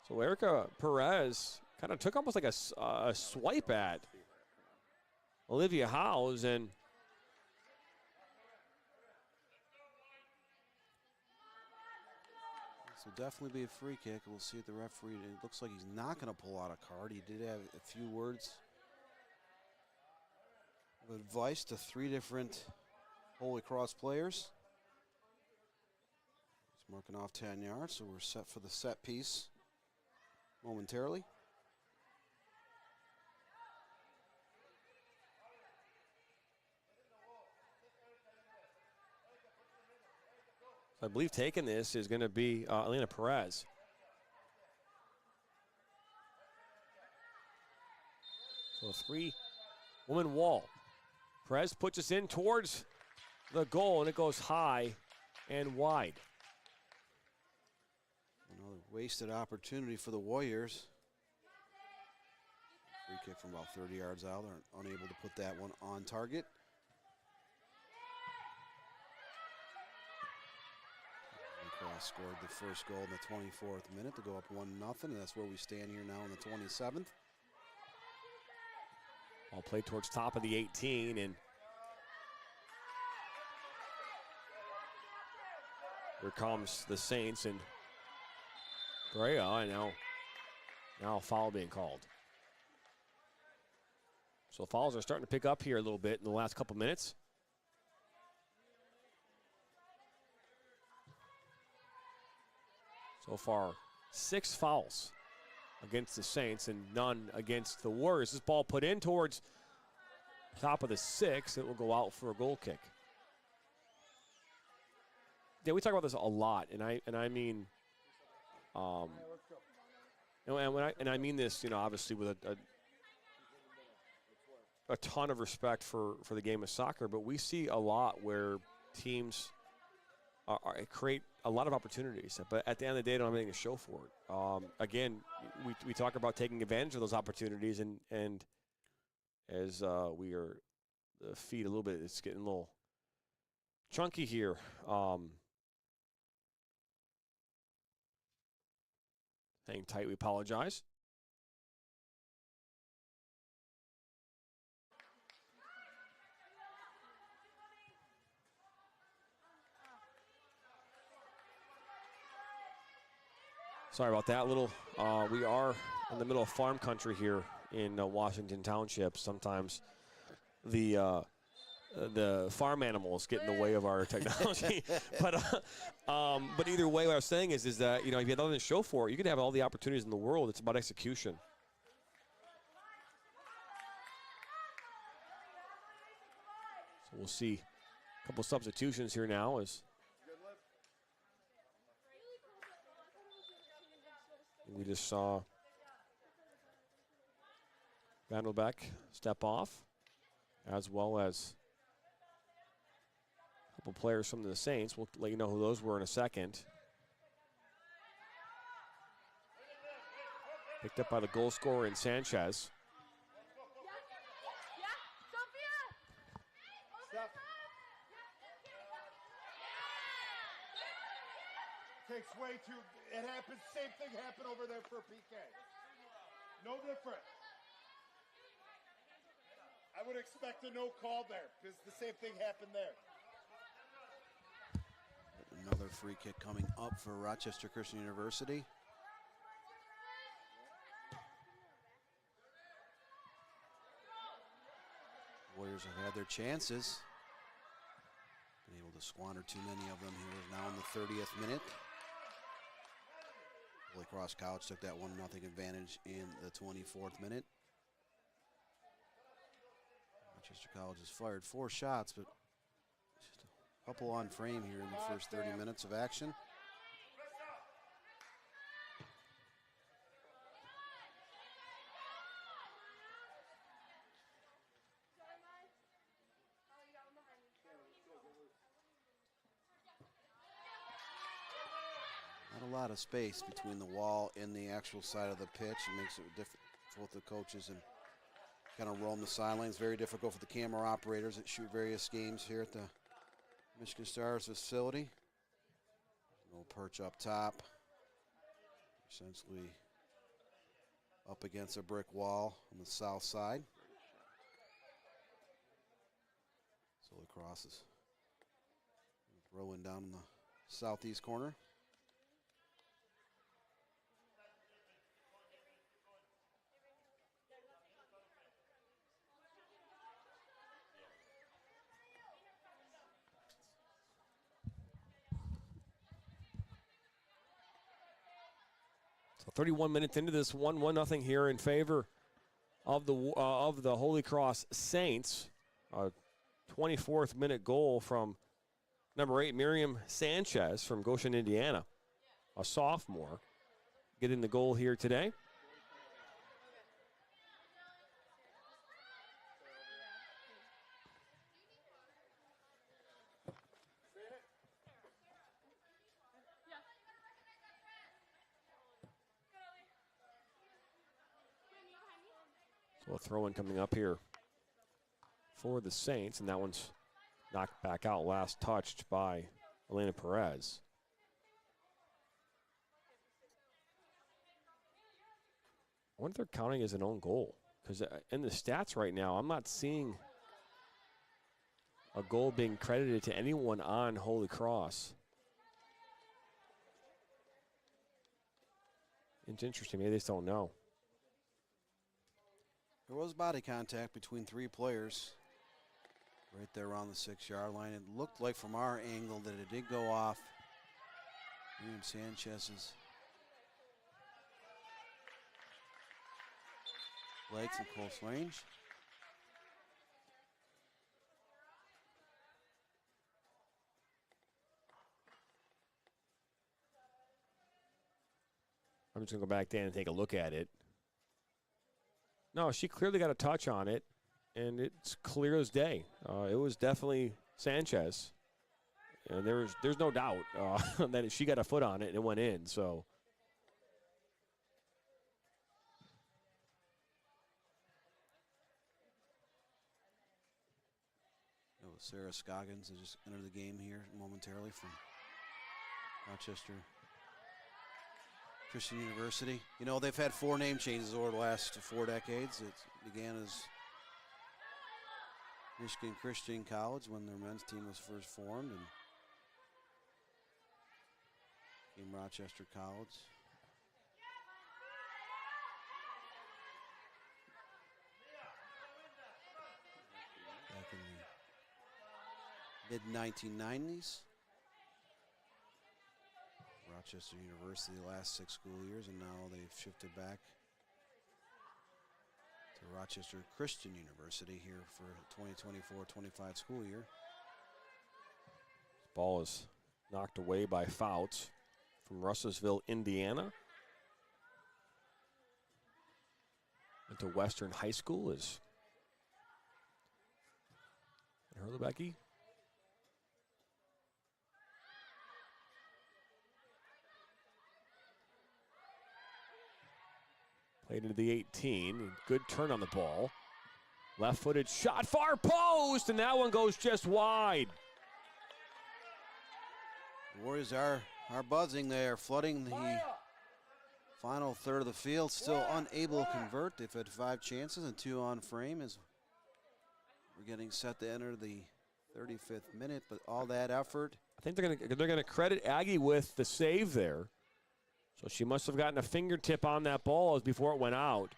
S1: So Erica Perez kind of took almost like a swipe at Olivia Howes, and
S19: this will definitely be a free kick. We'll see if the referee, it looks like he's not going to pull out a card. He did have a few words of advice to 3 different Holy Cross players. He's marking off 10 yards, so we're set for the set piece momentarily.
S1: I believe taking this is going to be Elena Perez. So a 3-woman wall. Perez puts us in towards the goal, and it goes high and wide.
S19: Another wasted opportunity for the Warriors. Free kick from about 30 yards out. They're unable to put that one on target. Cross scored the first goal in the 24th minute to go up 1-0, and that's where we stand here now in the 27th.
S1: Ball played towards top of the 18, and here comes the Saints, and Brea, and now a foul being called. So fouls are starting to pick up here a little bit in the last couple minutes. So far, 6 fouls against the Saints and none against the Warriors. This ball put in towards top of the 6. It will go out for a goal kick. Yeah, we talk about this a lot, and I mean, and I mean this, obviously with a ton of respect for the game of soccer, but we see a lot where teams create a lot of opportunities, but at the end of the day, don't have anything to show for it. Again, we talk about taking advantage of those opportunities, and as we are the feet a little bit, it's getting a little chunky here. Hang tight, we apologize. Sorry about that. We are in the middle of farm country here in Washington Township. Sometimes the farm animals get in the way of our technology. but either way, what I was saying is that if you have nothing to show for it, you can have all the opportunities in the world. It's about execution. So we'll see a couple substitutions here now as we just saw Vandelbeck step off, as well as a couple players from the Saints. We'll let you know who those were in a second. Picked up by the goal scorer in Sanchez.
S15: Takes way too. It happens. Same thing happened over there for PK. No different. I would expect a no call there because the same thing happened there.
S19: Another free kick coming up for Rochester Christian University. Warriors have had their chances. Been able to squander too many of them here now in the 30th minute. Holy Cross College took that 1-0 advantage in the 24th minute. Rochester College has fired 4 shots, but just couple on frame here in the first 30 minutes of action. Not a lot of space between the wall and the actual side of the pitch. It makes it difficult for the coaches and kind of roam the sidelines. Very difficult for the camera operators that shoot various games here at the Michigan Stars facility. Little perch up top. Essentially up against a brick wall on the south side. So the crosses. Rolling down in the southeast corner.
S1: So 31 minutes into this, 1-0 here in favor of the Holy Cross Saints. A 24th minute goal from number 8, Miriam Sanchez from Goshen, Indiana, a sophomore, getting the goal here today. So a throw-in coming up here for the Saints, and that one's knocked back out, last touched by Elena Perez. I wonder if they're counting as an own goal, because in the stats right now, I'm not seeing a goal being credited to anyone on Holy Cross. It's interesting. Maybe they just don't know.
S19: There was body contact between three players right there around the 6-yard line. It looked like from our angle that it did go off Miriam Sanchez's legs in close range.
S1: I'm just going to go back down and take a look at it. No, she clearly got a touch on it, and it's clear as day. It was definitely Sanchez, and there's no doubt that she got a foot on it and it went in. So
S19: it was Sarah Scoggins that just entered the game here momentarily from Rochester Christian University. You know, they've had 4 name changes over the last 4 decades. It began as Michigan Christian College when their men's team was first formed, and became Rochester College. Back in the mid-1990s. Rochester University the last 6 school years, and now they've shifted back to Rochester Christian University here for 2024-25 school year.
S1: ball is knocked away by Fouts from Russellsville, Indiana. Went to Western High School is Herlebecky. Played into the 18. Good turn on the ball. Left-footed shot, far post, and that one goes just wide.
S19: The Warriors are buzzing. They are flooding the final third of the field, still unable to convert. They've had 5 chances and 2 on frame as we're getting set to enter the 35th minute, but all that effort.
S1: I think they're gonna credit Aggie with the save there. So she must have gotten a fingertip on that ball before it went out.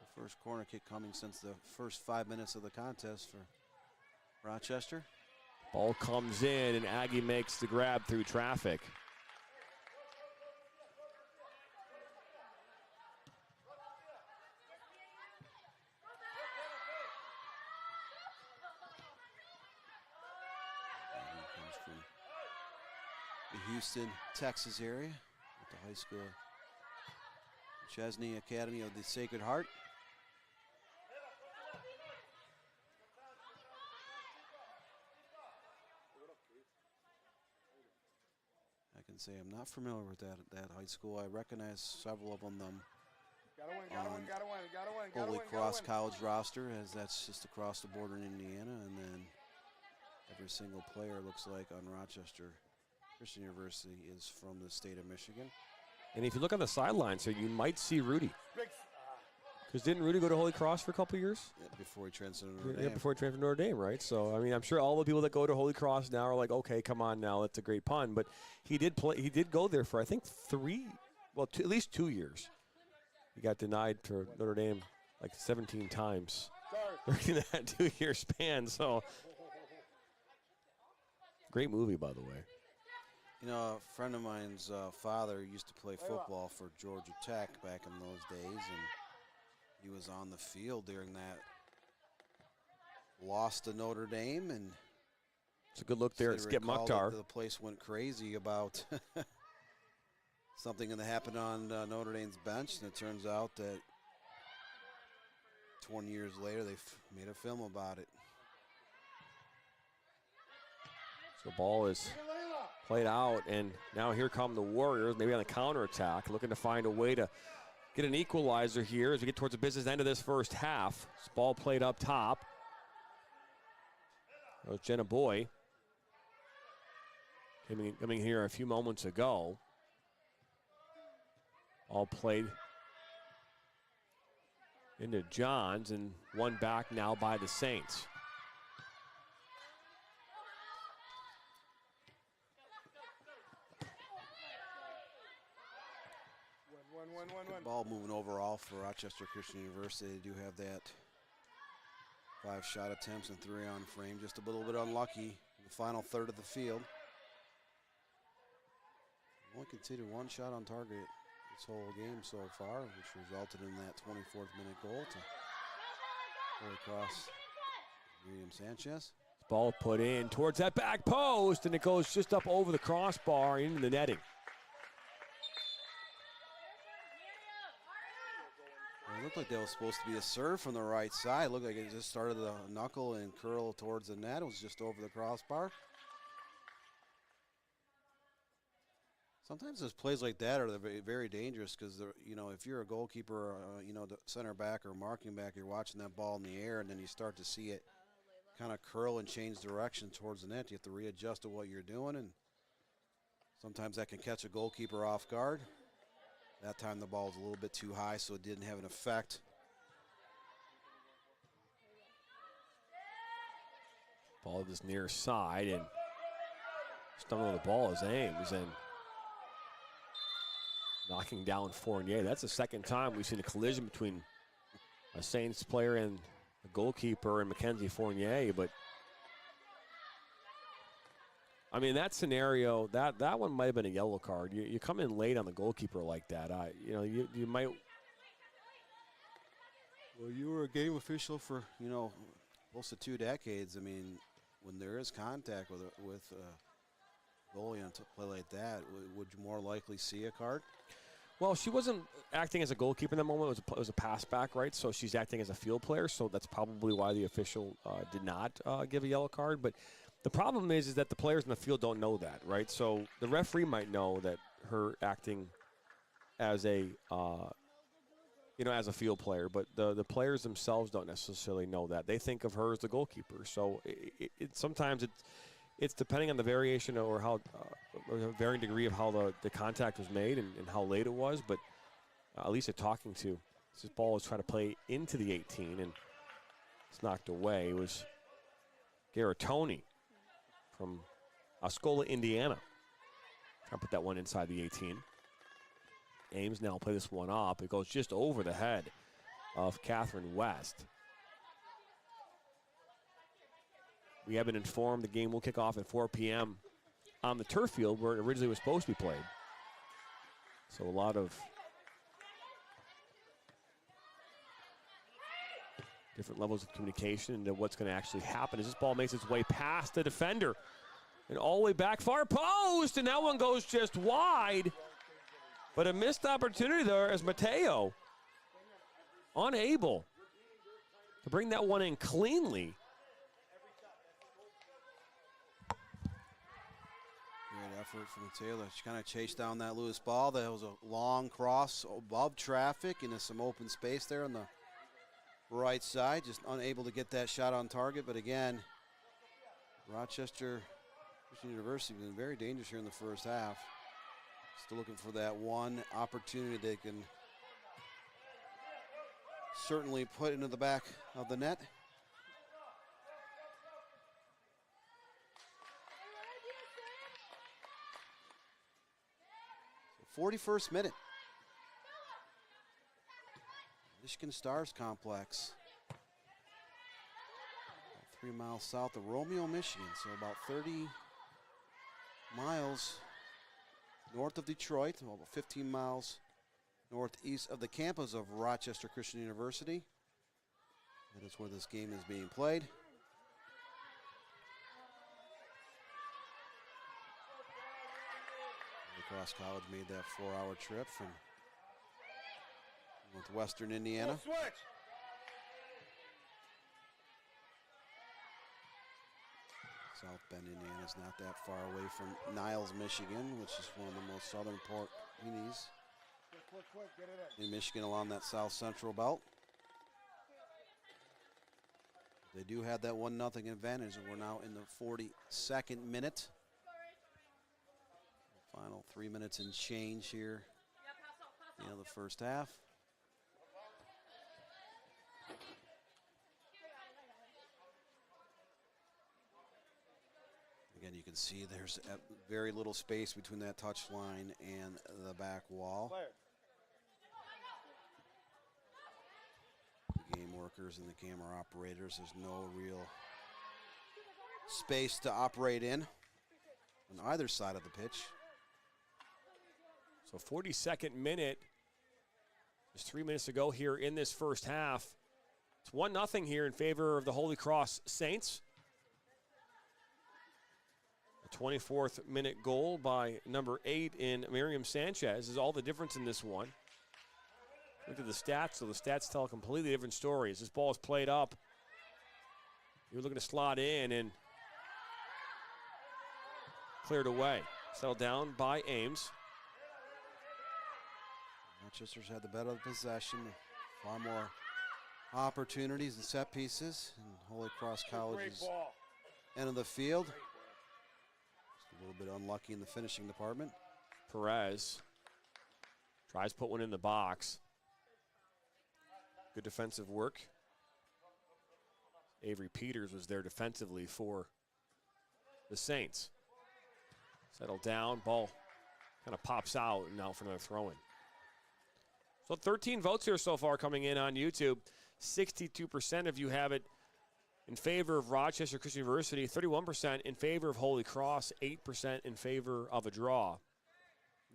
S19: The first corner kick coming since the first 5 minutes of the contest for Rochester.
S1: Ball comes in and Aggie makes the grab through traffic.
S19: Comes from the Houston, Texas area at the high school Chesney Academy of the Sacred Heart. I can say I'm not familiar with that high school. I recognize several of them on Holy Cross College roster, as that's just across the border in Indiana, and then every single player looks like on Rochester Christian University is from the state of Michigan.
S1: And if you look on the sidelines here, you might see Rudy. Because didn't Rudy go to Holy Cross for a couple years?
S19: Yeah, before he transferred to Notre Dame.
S1: Yeah, before he transferred to Notre Dame, right? So, I mean, I'm sure all the people that go to Holy Cross now are like, okay, come on now, that's a great pun. But he did play. He did go there for, I think, at least 2 years. He got denied to Notre Dame like 17 times during that 2-year span. So, great movie, by the way.
S19: You know, a friend of mine's father used to play football for Georgia Tech back in those days, and he was on the field during that loss to Notre Dame, and
S1: it's a good look there at Skip Mukhtar.
S19: The place went crazy about something that happened on Notre Dame's bench, and it turns out that 20 years later they made a film about it.
S1: So the ball is played out, and now here come the Warriors, maybe on the counterattack, looking to find a way to get an equalizer here as we get towards the business end of this first half. This ball played up top. That was Jenna Boy coming here a few moments ago. All played into Johns, and one back now by the Saints.
S19: Good ball moving overall for Rochester Christian University. They do have that 5 shot attempts and 3 on frame. Just a little bit unlucky in the final third of the field. Only conceded 1 shot on target this whole game so far, which resulted in that 24th minute goal to Holy Cross Miriam Sanchez.
S1: Ball put in towards that back post, and it goes just up over the crossbar into the netting.
S19: It looked like that was supposed to be a serve from the right side. It looked like it just started the knuckle and curl towards the net. It was just over the crossbar. Sometimes those plays like that are very, very dangerous because, you know, if you're a goalkeeper, you know, the center back or marking back, you're watching that ball in the air, and then you start to see it kind of curl and change direction towards the net. You have to readjust to what you're doing, and sometimes that can catch a goalkeeper off guard. That time the ball was a little bit too high, so it didn't have an effect.
S1: Ball to this near side, and stumbling the ball is Ames, and knocking down Fournier. That's the second time we've seen a collision between a Saints player and a goalkeeper and Mackenzie Fournier, but I mean, that scenario, that one might have been a yellow card. You come in late on the goalkeeper like that. You know, you might.
S19: Well, you were a game official for, you know, close to 2 decades. I mean, when there is contact with a goalie on a play like that, would you more likely see a card?
S1: Well, she wasn't acting as a goalkeeper in that moment. It was a pass back, right? So she's acting as a field player. So that's probably why the official did not give a yellow card. But the problem is that the players in the field don't know that, right? So the referee might know that her acting as a, as a field player, but the players themselves don't necessarily know that. They think of her as the goalkeeper. So sometimes it's depending on the variation or how, or a varying degree of how the contact was made and how late it was. But at least talking to this ball was trying to play into the 18 and it's knocked away. It was Garatoni from Oscola, Indiana. Trying to put that one inside the 18. Ames now play this one up. It goes just over the head of Catherine West. We have been informed the game will kick off at 4 p.m. on the turf field where it originally was supposed to be played. So a lot of different levels of communication into what's going to actually happen as this ball makes its way past the defender And all the way back, far post, and that one goes just wide. But a missed opportunity there as Mateo unable to bring that one in cleanly.
S19: Great effort from Taylor. She kind of chased down that loose ball. There was a long cross above traffic into some open space there on the right side. Just unable to get that shot on target. But again, Rochester Christian University has been very dangerous here in the first half. Still looking for that one opportunity they can certainly put into the back of the net. 41st minute. Michigan Stars complex. About 3 miles south of Romeo, Michigan. So about 30 miles north of Detroit, about 15 miles northeast of the campus of Rochester Christian University. That is where this game is being played. Cross College made that 4-hour trip from northwestern Indiana. South Bend, Indiana is not that far away from Niles, Michigan, which is one of the most southern port unis in Michigan along that south central belt. They do have that 1-0 advantage, and we're now in the 42nd minute. Final 3 minutes and change here, the first half. Again, you can see there's very little space between that touch line and the back wall. The game workers and the camera operators, there's no real space to operate in on either side of the pitch.
S1: So 42nd minute, just 3 minutes to go here in this first half. It's 1-0 here in favor of the Holy Cross Saints. The 24th minute goal by number 8 in Miriam Sanchez is all the difference in this one. Look at the stats, so the stats tell a completely different story. As this ball is played up, you're looking to slot in and cleared away. Settled down by Ames.
S19: Rochester's had the better possession, far more opportunities and set pieces. And Holy Cross College's end of the field. Just a little bit unlucky in the finishing department.
S1: Perez tries to put one in the box. Good defensive work. Avery Peters was there defensively for the Saints. Settled down, ball kind of pops out and now for another throw-in. So 13 votes here so far coming in on YouTube. 62% of you have it in favor of Rochester Christian University, 31% in favor of Holy Cross, 8% in favor of a draw.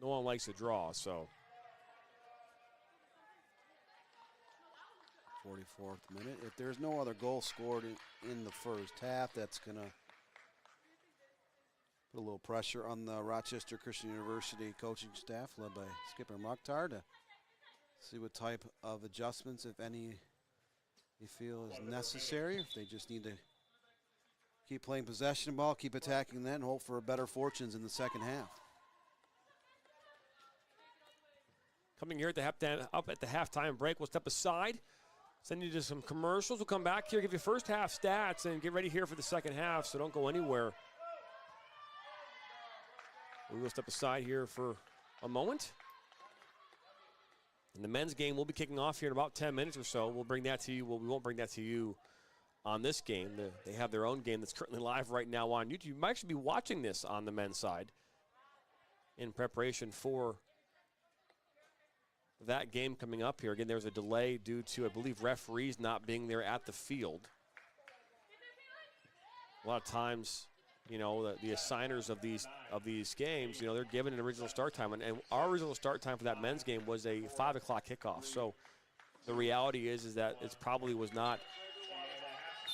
S1: No one likes a draw, so.
S19: 44th minute. If there's no other goal scored in the first half, that's going to put a little pressure on the Rochester Christian University coaching staff led by Skipper Mukhtar to see what type of adjustments, if any, you feel is necessary. If they just need to keep playing possession ball, keep attacking that, and hope for better fortunes in the second half.
S1: Coming here at the halftime break, we'll step aside, send you to some commercials. We'll come back here, give you first half stats, and get ready here for the second half, so don't go anywhere. We will step aside here for a moment. And the men's game will be kicking off here in about 10 minutes or so. We'll bring that to you. Well, we won't bring that to you on this game. They have their own game that's currently live right now on YouTube. You might actually be watching this on the men's side in preparation for that game coming up here. Again, there's a delay due to, I believe, referees not being there at the field. A lot of times, the assigners of these games, they're given an original start time. And our original start time for that men's game was a 5 o'clock kickoff. So the reality is that it probably was not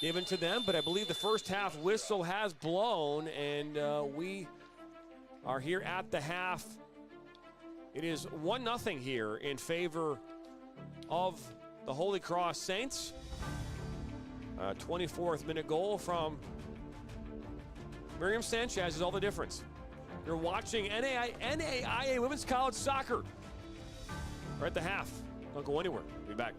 S1: given to them, but I believe the first half whistle has blown, and we are here at the half. It is 1-0 here in favor of the Holy Cross Saints. 24th minute goal from Miriam Sanchez is all the difference. You're watching NAIA Women's College Soccer. We're at the half. Don't go anywhere. We'll be back.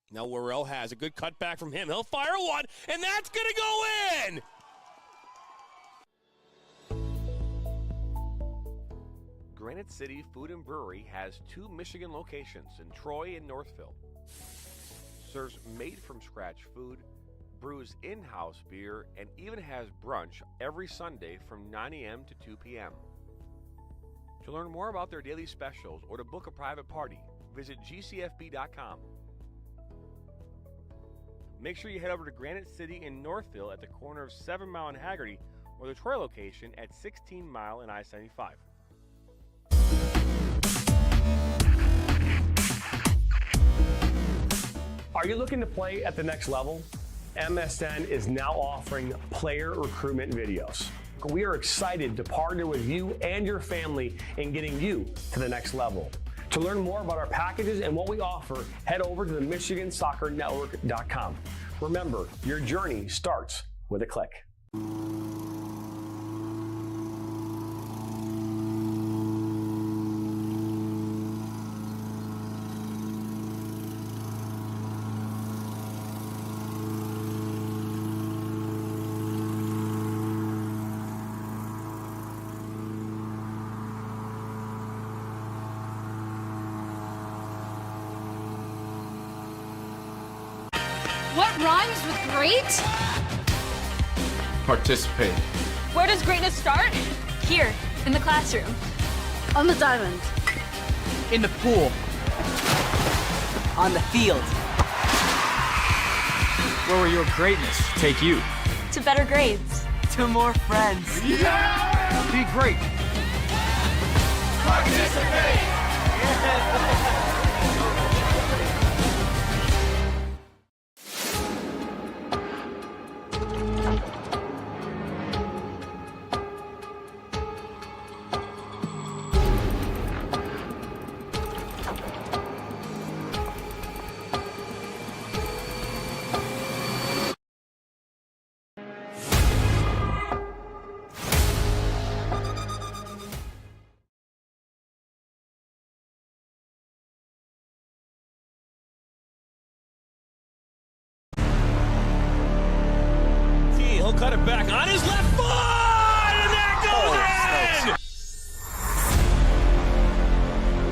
S1: Now Worrell has a good cutback from him. He'll fire one, and that's going to go in!
S20: Granite City Food and Brewery has 2 Michigan locations in Troy and Northville. Serves made-from-scratch food, brews in-house beer, and even has brunch every Sunday from 9 a.m. to 2 p.m. To learn more about their daily specials or to book a private party, visit gcfb.com. Make sure you head over to Granite City in Northville at the corner of 7 Mile and Haggerty, or the Troy location at 16 Mile and I-75.
S2: Are you looking to play at the next level? MSN is now offering player recruitment videos. We are excited to partner with you and your family in getting you to the next level. To learn more about our packages and what we offer, head over to the MichiganSoccerNetwork.com. Remember, your journey starts with a click.
S13: What rhymes with great?
S17: Participate.
S13: Where does greatness start? Here, in the classroom. On the diamond.
S17: In the pool. On the field. Where will your greatness take you?
S13: To better grades.
S17: To more friends. Yeah!
S15: Be great. Participate!
S1: He'll cut it back on his left foot, and that goes in!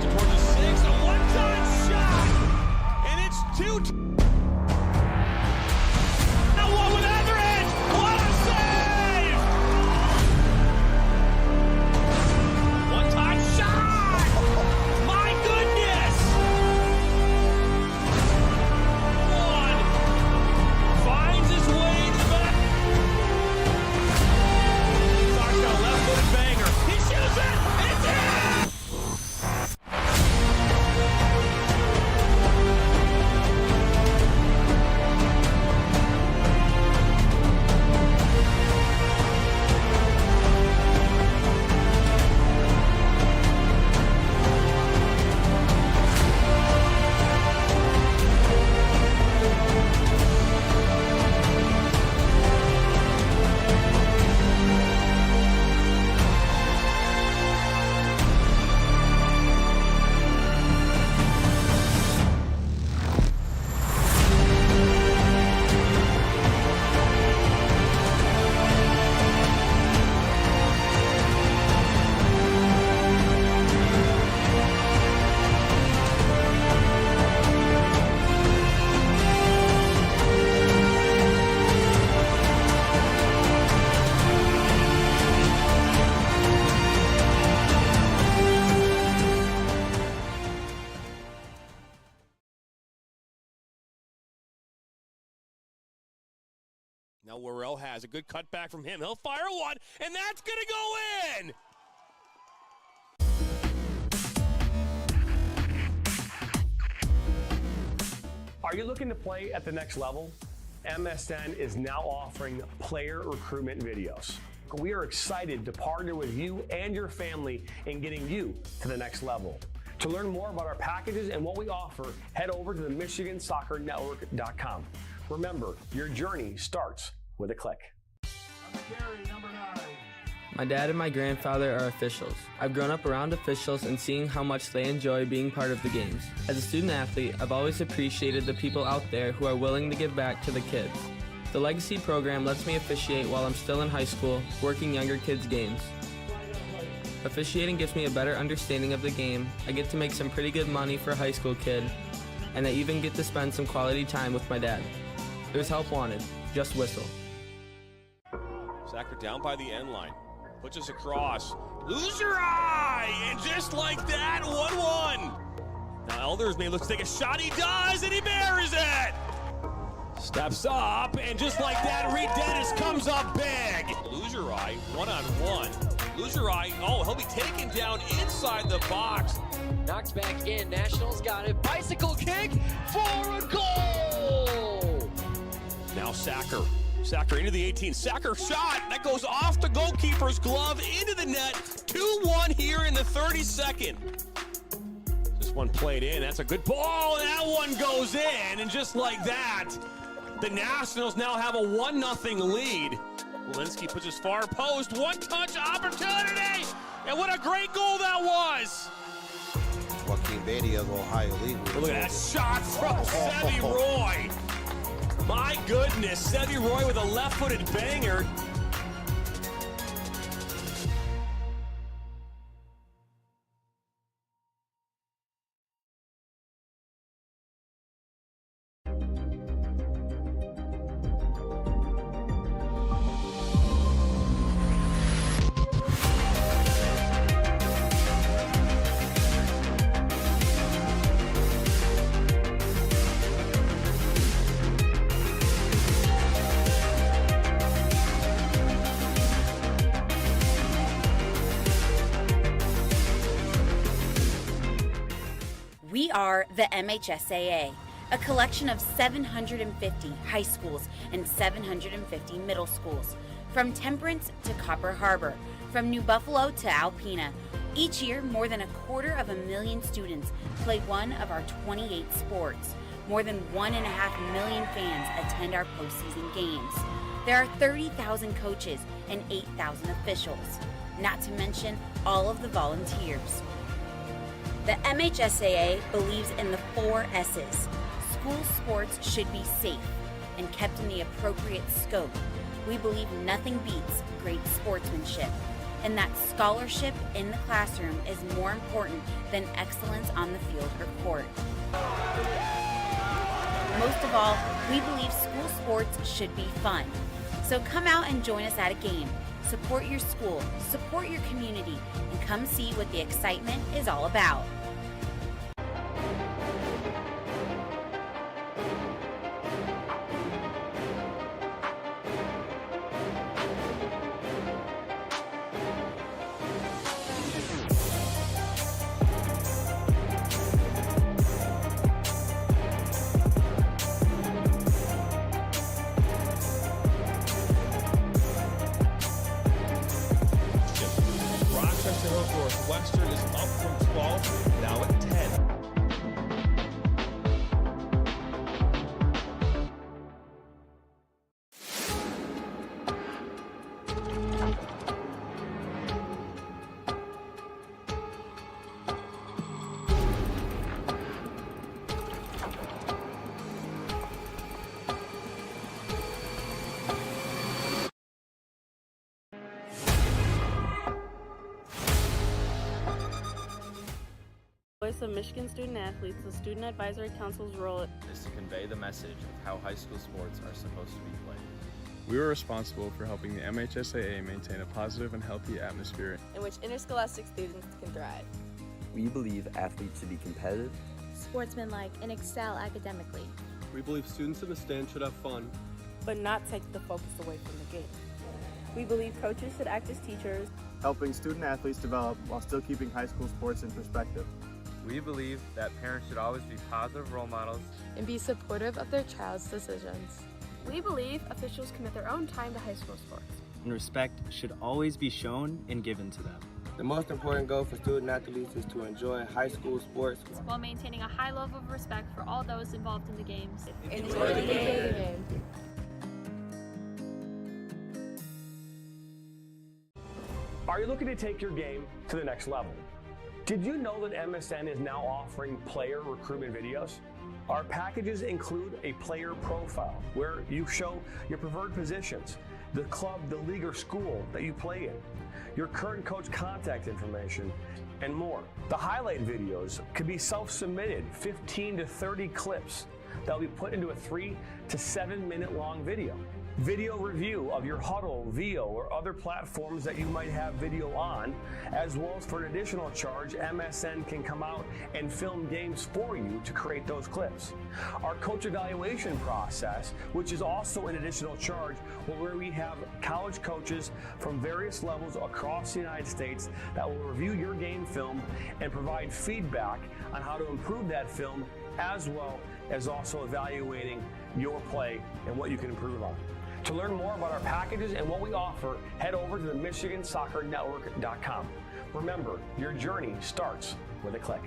S1: Towards the 6, a one-time shot, and it's 2. Now one with Etheridge, what a save! One-time shot! My goodness! One finds his way to the back. Banger. He Now Worrell has a good cutback from him. He'll fire one, and that's going to go in!
S2: Are you looking to play at the next level? MSN is now offering player recruitment videos. We are excited to partner with you and your family in getting you to the next level. To learn more about our packages and what we offer, head over to the MichiganSoccerNetwork.com. Remember, your journey starts with a click.
S3: My dad and my grandfather are officials. I've grown up around officials and seeing how much they enjoy being part of the games. As a student athlete, I've always appreciated the people out there who are willing to give back to the kids. The Legacy program lets me officiate while I'm still in high school, working younger kids' games. Officiating gives me a better understanding of the game. I get to make some pretty good money for a high school kid, and I even get to spend some quality time with my dad. There's help wanted. Just whistle.
S1: Sacker down by the end line. Pushes across. Lose your eye! And just like that, 1-1. Now Elders may look to take a shot. He does, and he buries it! Steps up, and just like that, Reed Dennis comes up big. Lose your eye, 1-on-1. Lose your eye. Oh, he'll be taken down inside the box.
S4: Knocked back in. Nationals got it. Bicycle kick for a goal!
S1: Now Sacker. Sacker into the 18. Sacker shot. That goes off the goalkeeper's glove into the net. 2-1 here in the 32nd. This one played in. That's a good ball. That one goes in. And just like that, the Nationals now have a 1-0 lead. Walensky puts his far post. One-touch opportunity. And what a great goal that was.
S19: Joaquin Beatty of Ohio League.
S1: Look at that shot from Sevi Roy. My goodness, Sevi Roy with a left-footed banger.
S6: We are the MHSAA, a collection of 750 high schools and 750 middle schools, from Temperance to Copper Harbor, from New Buffalo to Alpena. Each year, more than 250,000 students play one of our 28 sports. More than 1.5 million fans attend our postseason games. There are 30,000 coaches and 8,000 officials, not to mention all of the volunteers. The MHSAA believes in the 4 S's. School sports should be safe and kept in the appropriate scope. We believe nothing beats great sportsmanship, and that scholarship in the classroom is more important than excellence on the field or court. Most of all, we believe school sports should be fun. So come out and join us at a game. Support your school, support your community, and come see what the excitement is all about.
S1: Northwestern is up from 12, now at 10.
S7: Voice of Michigan Student Athletes, the Student Advisory Council's role
S8: is to convey the message of how high school sports are supposed to be played.
S9: We were responsible for helping the MHSAA maintain a positive and healthy atmosphere
S7: in which interscholastic students can thrive.
S10: We believe athletes should be competitive,
S7: sportsmanlike, and excel academically.
S21: We believe students in the stand should have fun, but not take the focus away from the game. We believe coaches should act as teachers,
S9: helping student athletes develop while still keeping high school sports in perspective.
S8: We believe that parents should always be positive role models
S7: and be supportive of their child's decisions. We believe officials commit their own time to high school sports.
S11: And respect should always be shown and given to them.
S12: The most important goal for student athletes is to enjoy high school sports
S13: while maintaining a high level of respect for all those involved in the games.
S7: Enjoy the game.
S2: Are you looking to take your game to the next level? Did you know that MSN is now offering player recruitment videos? Our packages include a player profile where you show your preferred positions, the club, the league, or school that you play in, your current coach contact information, and more. The highlight videos could be self-submitted, 15 to 30 clips that will be put into a 3 to 7 minute long video. Video review of your Huddle, VO, or other platforms that you might have video on, as well as for an additional charge, MSN can come out and film games for you to create those clips. Our coach evaluation process, which is also an additional charge, where we have college coaches from various levels across the United States that will review your game film and provide feedback on how to improve that film, as well as also evaluating your play and what you can improve on. To learn more about our packages and what we offer, head over to the MichiganSoccerNetwork.com. Remember, your journey starts with a click.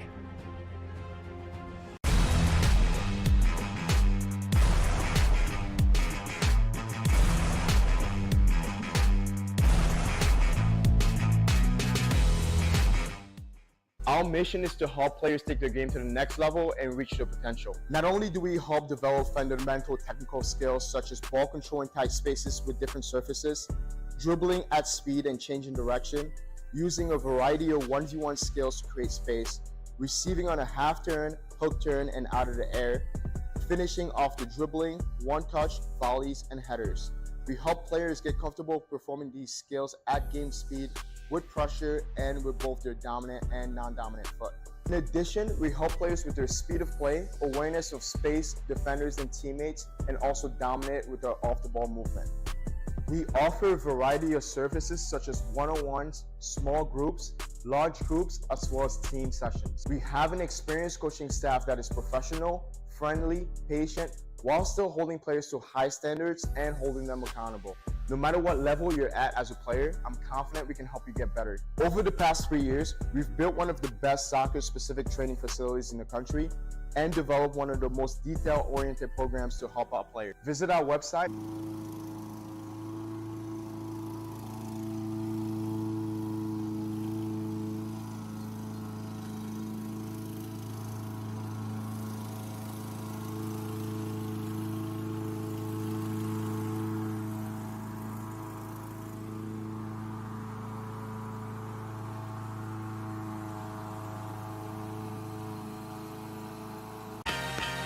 S14: Our mission is to help players take their game to the next level and reach their potential. Not only do we help develop fundamental technical skills such as ball control in tight spaces with different surfaces, dribbling at speed and changing direction, using a variety of 1v1 skills to create space, receiving on a half turn, hook turn, and out of the air, finishing off the dribbling, one-touch, volleys, and headers. We help players get comfortable performing these skills at game speed, with pressure, and with both their dominant and non-dominant foot. In addition, we help players with their speed of play, awareness of space, defenders and teammates, and also dominate with their off-the-ball movement. We offer a variety of services such as one-on-ones, small groups, large groups, as well as team sessions. We have an experienced coaching staff that is professional, friendly, patient, while still holding players to high standards and holding them accountable. No matter what level you're at as a player, I'm confident we can help you get better. Over the past 3 years, we've built one of the best soccer-specific training facilities in the country and developed one of the most detail-oriented programs to help out players. Visit our website.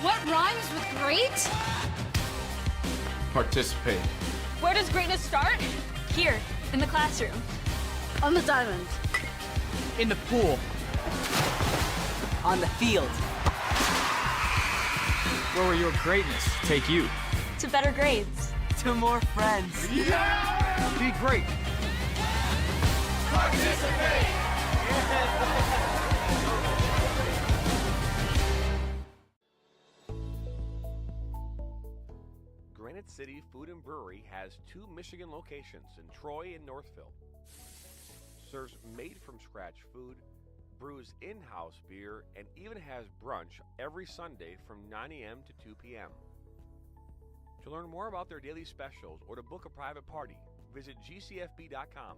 S13: What rhymes with great?
S22: Participate.
S13: Where does greatness start? Here, in the classroom.
S17: On the diamond. In the pool. On the field. Where will your greatness take you?
S13: To better grades.
S17: To more friends.
S22: Yeah!
S17: Be great.
S22: Participate!
S20: Granite City Food and Brewery has 2 Michigan locations in Troy and Northville. Serves made-from-scratch food, brews in-house beer, and even has brunch every Sunday from 9 a.m. to 2 p.m. To learn more about their daily specials or to book a private party, visit gcfb.com.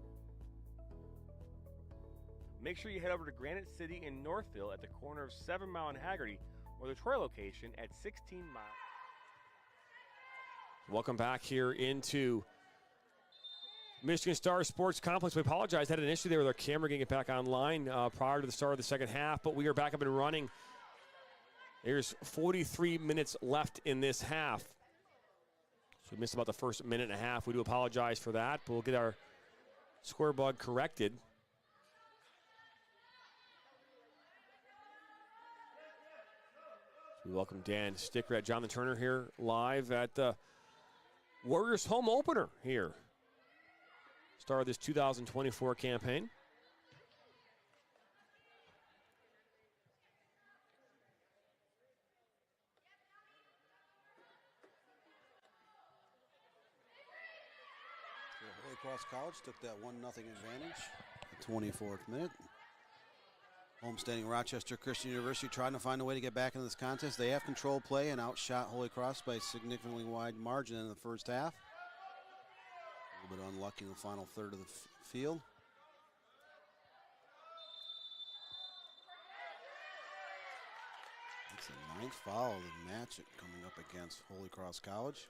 S20: Make sure you head over to Granite City in Northville at the corner of 7 Mile and Haggerty, or the Troy location at 16 Mile.
S1: Welcome back here into Michigan Star Sports Complex. We apologize, had an issue there with our camera getting it back online prior to the start of the second half, but we are back up and running. There's 43 minutes left in this half. So we missed about the first minute and a half. We do apologize for that, but we'll get our square bug corrected. We welcome Dan Stickrat, Jonathan Turner here live at the Warriors home opener here. Start of this 2024 campaign.
S19: Holy Cross College took that 1-0 advantage at the 24th minute. Homesteading Rochester Christian University trying to find a way to get back into this contest. They have control play and outshot Holy Cross by a significantly wide margin in the first half. A little bit unlucky in the final third of the field. It's the 9th foul of the match coming up against Holy Cross College.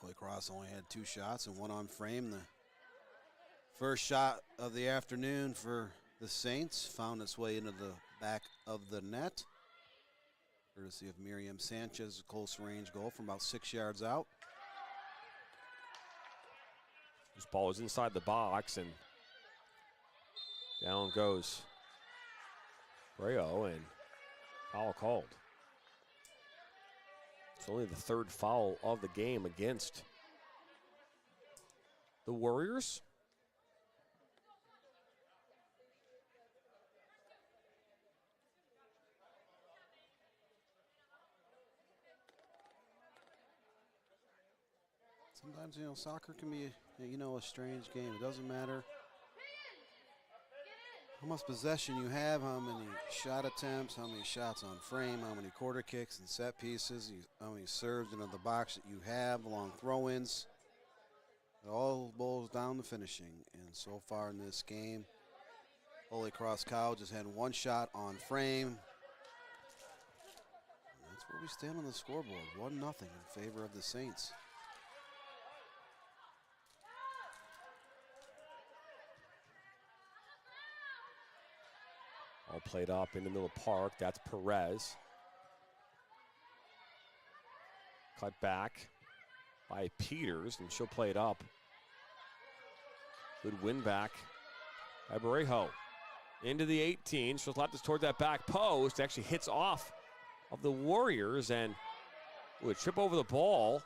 S19: Holy Cross only had 2 shots and 1 on frame. The first shot of the afternoon for the Saints found its way into the back of the net, courtesy of Miriam Sanchez, a close range goal from about 6 yards out.
S1: This ball is inside the box, and down goes Brayo, and foul called. It's only the 3rd foul of the game against the Warriors.
S19: Sometimes, soccer can be, a strange game. It doesn't matter how much possession you have, how many shot attempts, how many shots on frame, how many quarter kicks and set pieces, how many serves into the box that you have, long throw-ins. It all boils down to finishing. And so far in this game, Holy Cross College has had 1 shot on frame. And that's where we stand on the scoreboard, 1-0 in favor of the Saints.
S1: All played up in the middle of the park. That's Perez. Cut back by Peters, and she'll play it up. Good win back by Barejo. Into the 18. She'll slap this toward that back post. Actually hits off of the Warriors, and would trip over the ball.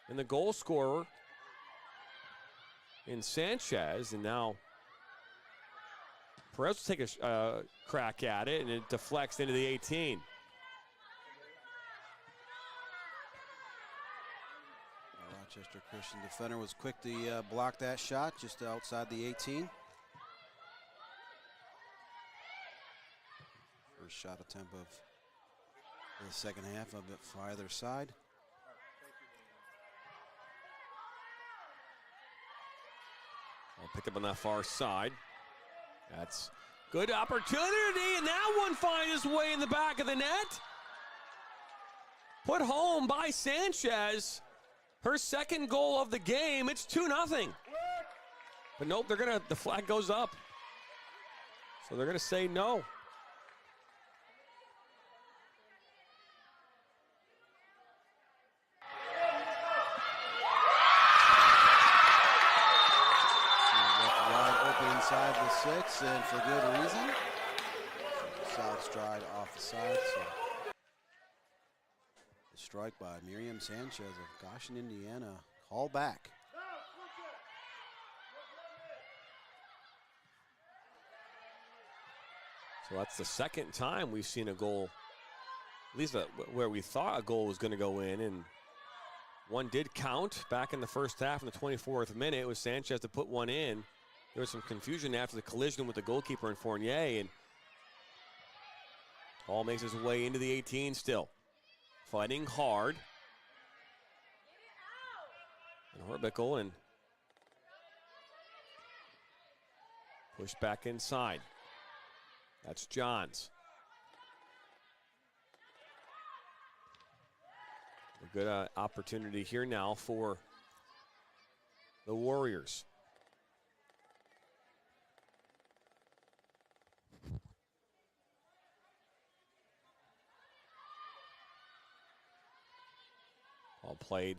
S1: And the goal scorer in Sanchez, and now Perez will take a crack at it, and it deflects into the 18.
S19: Rochester Christian defender was quick to block that shot just outside the 18. First shot attempt of the second half of it for either side.
S1: I'll pick up on that far side. That's good opportunity, and that one finds its way in the back of the net. Put home by Sanchez. Her 2nd goal of the game. It's 2-0. But nope, the flag goes up. So they're gonna say no.
S19: Inside the 6, and for good reason. Solid stride off the side. So the strike by Miriam Sanchez of Goshen, Indiana. Call back.
S1: So that's the 2nd time we've seen a goal, at least where we thought a goal was going to go in, and one did count back in the first half in the 24th minute. It was Sanchez to put one in. There was some confusion after the collision with the goalkeeper and Fournier, and Hall makes his way into the 18 still. Fighting hard. And Horbickle, and push back inside. That's Johns. A good opportunity here now for the Warriors. All played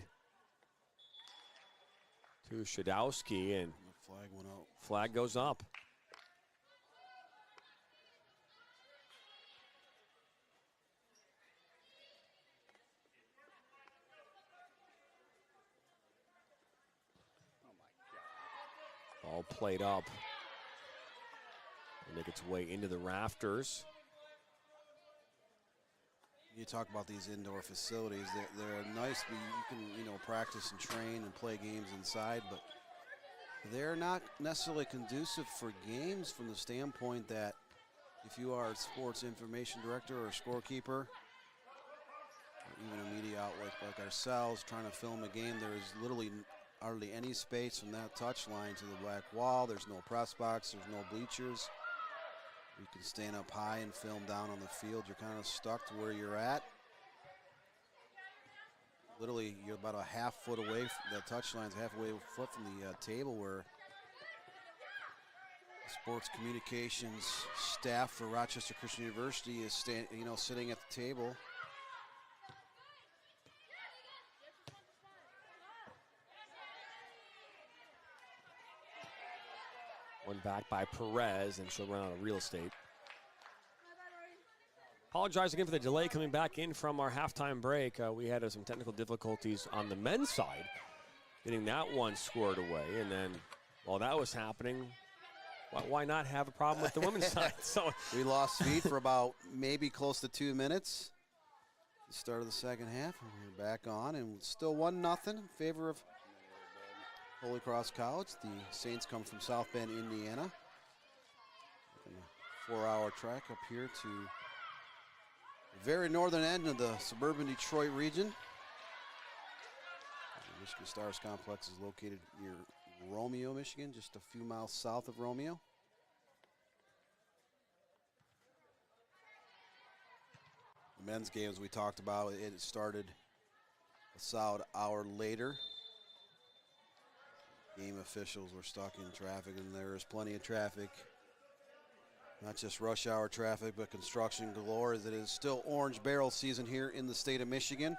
S1: to Shadowski, and
S19: the flag went out.
S1: Flag goes up. All played up. It'll make its way into the rafters.
S19: You talk about these indoor facilities. They're nice. You can, practice and train and play games inside, but they're not necessarily conducive for games from the standpoint that if you are a sports information director or a scorekeeper, or even a media outlet like ourselves trying to film a game, there is literally hardly any space from that touch line to the back wall. There's no press box. There's no bleachers. You can stand up high and film down on the field. You're kind of stuck to where you're at. Literally, you're about a half foot away. The touch line's halfway foot from the table where the sports communications staff for Rochester Christian University is sitting at the table.
S1: One back by Perez, and she'll run out of real estate. Apologize again for the delay coming back in from our halftime break. We had some technical difficulties on the men's side, getting that one squared away. And then while that was happening, why not have a problem with the women's side? So
S19: we lost feed for about maybe close to 2 minutes. The start of the second half, and we're back on, and still 1-0 in favor of Holy Cross College. The Saints come from South Bend, Indiana. A 4-hour trek up here to the very northern end of the suburban Detroit region. The Michigan Stars complex is located near Romeo, Michigan, just a few miles south of Romeo. The men's games we talked about, it started a solid hour later. Game officials were stuck in traffic, and there is plenty of traffic. Not just rush hour traffic, but construction galore, as it is still orange barrel season here in the state of Michigan.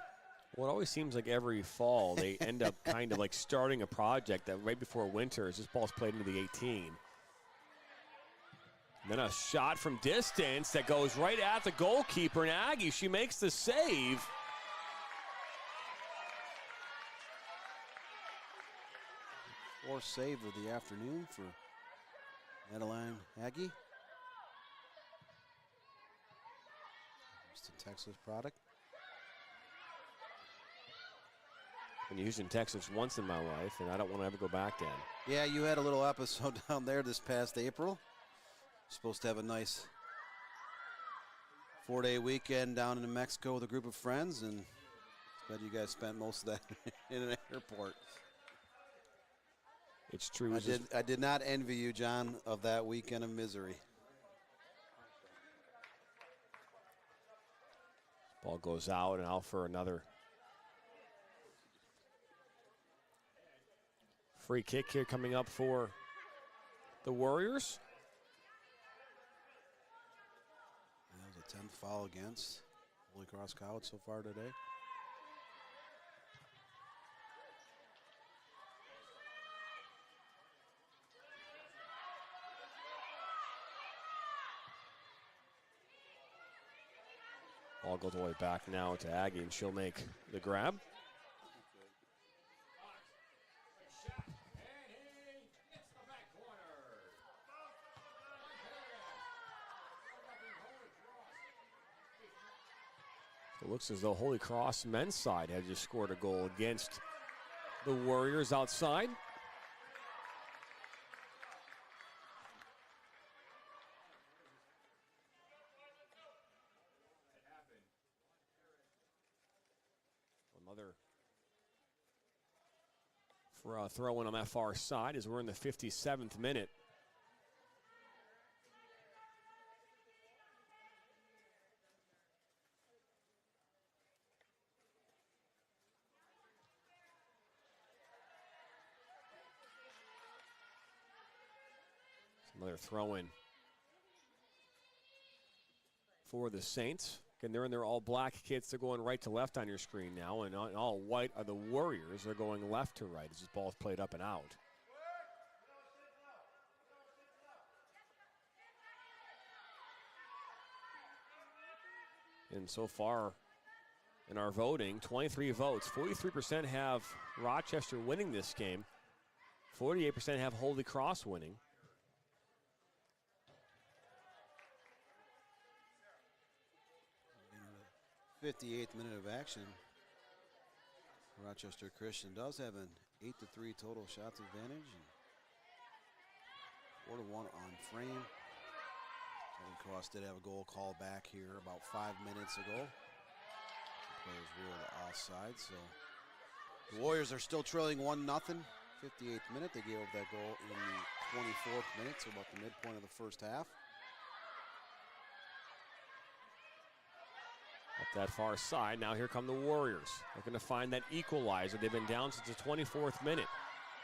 S1: Well, it always seems like every fall they end up kind of like starting a project that right before winter, as this ball's played into the 18. And then a shot from distance that goes right at the goalkeeper, and Aggie, she makes the save.
S19: Fourth save of the afternoon for Madeline Aggie. Houston, Texas product.
S1: Been to Houston, Texas once in my life, and I don't want to ever go back down.
S19: Yeah, you had a little episode down there this past April. Supposed to have a nice 4-day weekend down in Mexico with a group of friends, and I bet you guys spent most of that in an airport.
S1: It's true.
S19: I did not envy you, John, of that weekend of misery.
S1: Ball goes out and out for another free kick here coming up for the Warriors.
S19: That was a 10th foul against Holy Cross College so far today.
S1: Ball goes all the way back now to Aggie, and she'll make the grab. It looks as though Holy Cross men's side had just scored a goal against the Warriors outside. Another for a throw-in on that far side as we're in the 57th minute. Another throw-in for the Saints. Again, they're in their all-black kits. They're going right to left on your screen now, and all white are the Warriors. They're going left to right as this ball's played up and out. And so far in our voting, 23 votes. 43% have Rochester winning this game. 48% have Holy Cross winning.
S19: In the 58th minute of action, Rochester Christian does have an 8-3 total shots advantage and 4-1 on frame. Holy Cross did have a goal call back here about 5 minutes ago. The players ruled offside, so the Warriors are still trailing 1-0. 58th minute, they gave up that goal in the 24th minute, so about the midpoint of the first half.
S1: Up that far side, now here come the Warriors. Looking to find that equalizer. They've been down since the 24th minute.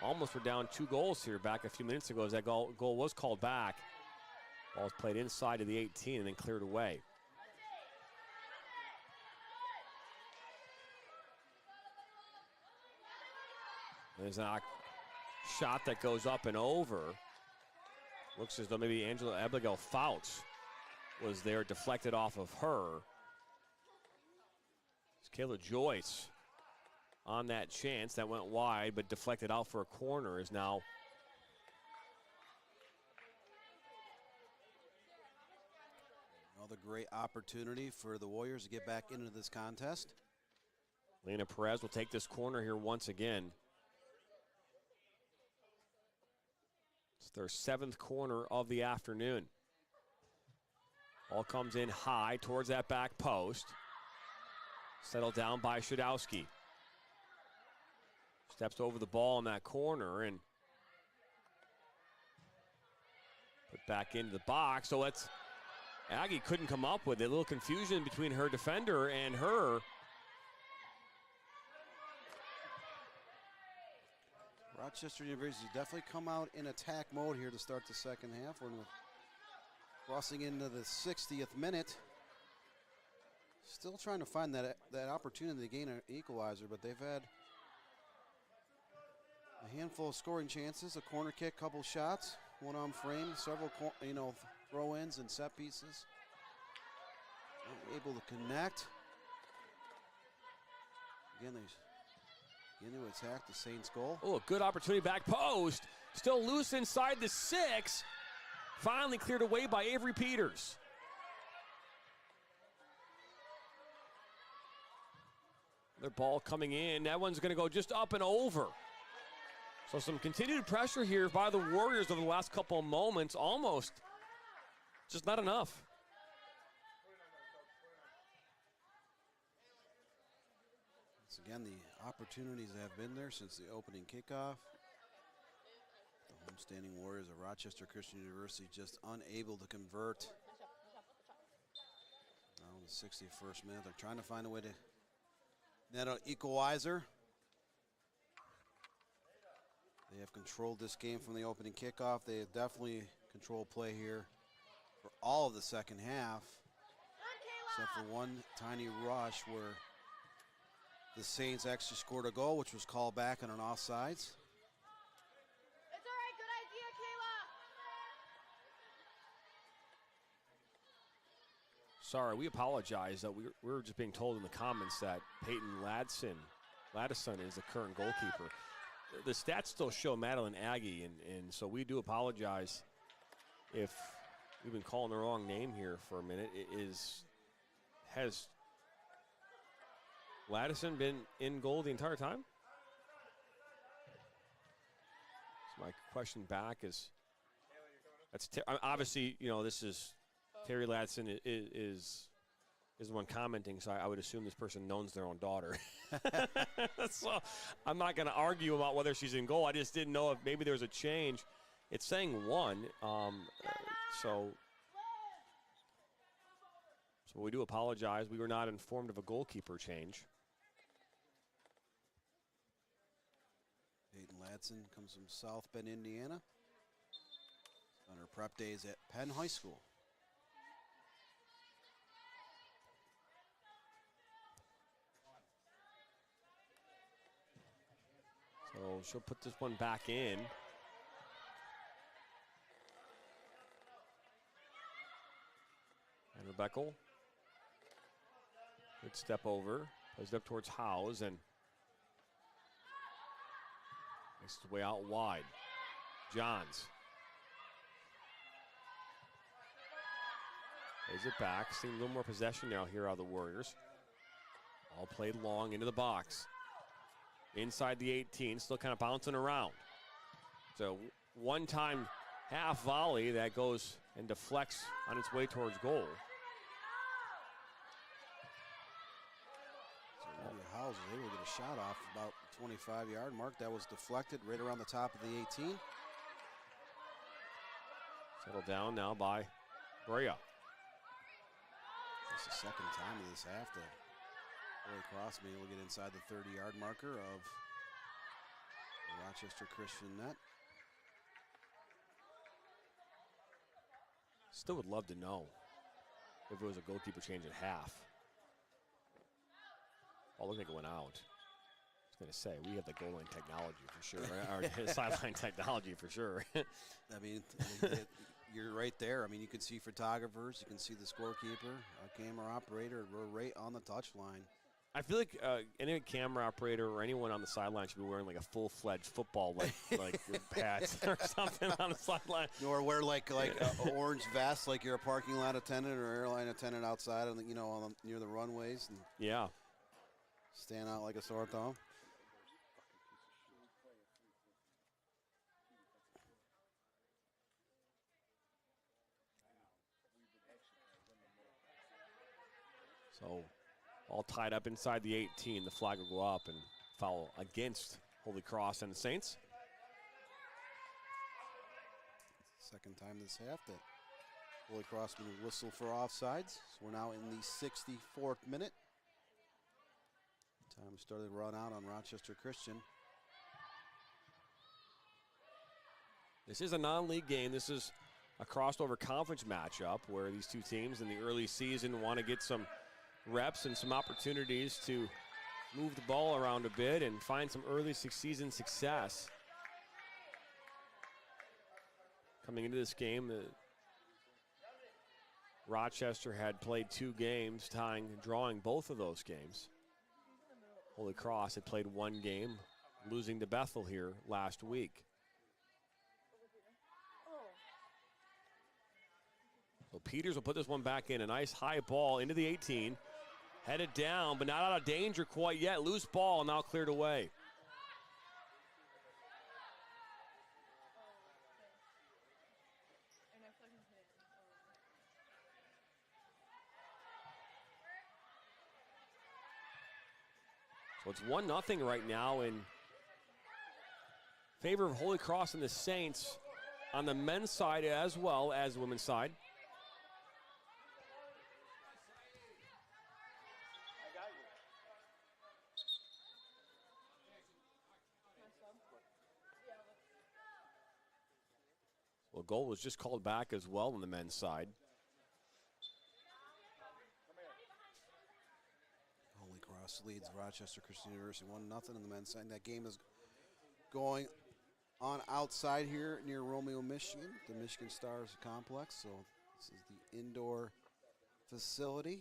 S1: Almost were down 2 goals here back a few minutes ago as that goal was called back. Ball was played inside of the 18 and then cleared away. There's a shot that goes up and over. Looks as though maybe Angela Abigail Fouts was there, deflected off of her. It's Kayla Joyce on that chance that went wide but deflected out for a corner is now
S19: another great opportunity for the Warriors to get back into this contest.
S1: Lena Perez will take this corner here once again. It's their 7th corner of the afternoon. Ball comes in high towards that back post. Settled down by Shadowski. Steps over the ball in that corner and put back into the box. So it's Aggie couldn't come up with it. A little confusion between her defender and her.
S19: Rochester University definitely come out in attack mode here to start the second half. We're crossing into the 60th minute. Still trying to find that opportunity to gain an equalizer, but they've had a handful of scoring chances, a corner kick, couple shots, one on frame, several throw-ins and set pieces. Able to connect. Again, they begin to attack the Saints' goal.
S1: Oh, a good opportunity back post. Still loose inside the 6. Finally cleared away by Avery Peters. Their ball coming in. That one's going to go just up and over. So some continued pressure here by the Warriors over the last couple of moments. Almost. Just not enough.
S19: Once again, the opportunities have been there since the opening kickoff. The homestanding Warriors of Rochester Christian University just unable to convert. Now in the 61st minute, they're trying to find a way to net an equalizer. They have controlled this game from the opening kickoff. They have definitely controlled play here for all of the second half, except for one tiny rush where the Saints actually scored a goal, which was called back on an offsides.
S15: It's all right, good idea, Kayla.
S1: Sorry, we apologize. That we were just being told in the comments that Peyton Ladson is the current goalkeeper. The stats still show Madeline Aggie, and so we do apologize if we've been calling the wrong name here for a minute. Has Ladison been in goal the entire time? So my question back is, obviously, this is Terry Ladson is the one commenting, so I would assume this person knows their own daughter. So I'm not going to argue about whether she's in goal. I just didn't know if maybe there was a change. It's saying 1, so we do apologize. We were not informed of a goalkeeper change.
S19: Peyton Ladson comes from South Bend, Indiana. On her prep days at Penn High School.
S1: So she'll put this one back in. And Rebecca. Good step over. Plays it up towards Howes and makes its way out wide. Johns. Plays it back. Seeing a little more possession now here out of the Warriors. All played long into the box. Inside the 18, still kind of bouncing around. So one-time half volley that goes and deflects on its way towards goal.
S19: So Howes was able to get a shot off about the 25-yard mark. That was deflected right around the top of the 18.
S1: Settled down now by Brea.
S19: It's the second time of this half that Holy Cross being able to get inside the 30-yard marker of the Rochester Christian net.
S1: Still would love to know if it was a goalkeeper change at half. Oh, looked like it went out. I was going to say, we have the goal line technology for sure, or sideline technology for sure.
S19: I mean, you're right there. I mean, you can see photographers, you can see the scorekeeper, a camera operator. We're right on the touchline.
S1: I feel like any camera operator or anyone on the sideline should be wearing like a full-fledged football like pads or something on the sideline.
S19: Or wear like an orange vest, like you're a parking lot attendant or airline attendant outside, on the, near the runways. And
S1: yeah.
S19: Stand out like a sore thumb.
S1: So all tied up inside the 18. The flag will go up and foul against Holy Cross and the Saints.
S19: Second time this half that Holy Cross will whistle for offsides. So we're now in the 64th minute. Time started to run out on Rochester Christian.
S1: This is a non-league game. This is a crossover conference matchup where these two teams in the early season want to get some reps and some opportunities to move the ball around a bit and find some early season success. Coming into this game, Rochester had played 2 games, drawing both of those games. Holy Cross had played 1 game, losing to Bethel here last week. So Peters will put this one back in. A nice high ball into the 18. Headed down, but not out of danger quite yet. Loose ball, now cleared away. So it's 1-0 right now in favor of Holy Cross and the Saints on the men's side as well as the women's side. Well, a goal was just called back as well on the men's side.
S19: Holy Cross leads Rochester Christian University 1-0 in the men's side. That game is going on outside here near Romeo, Michigan, the Michigan Stars complex. So this is the indoor facility.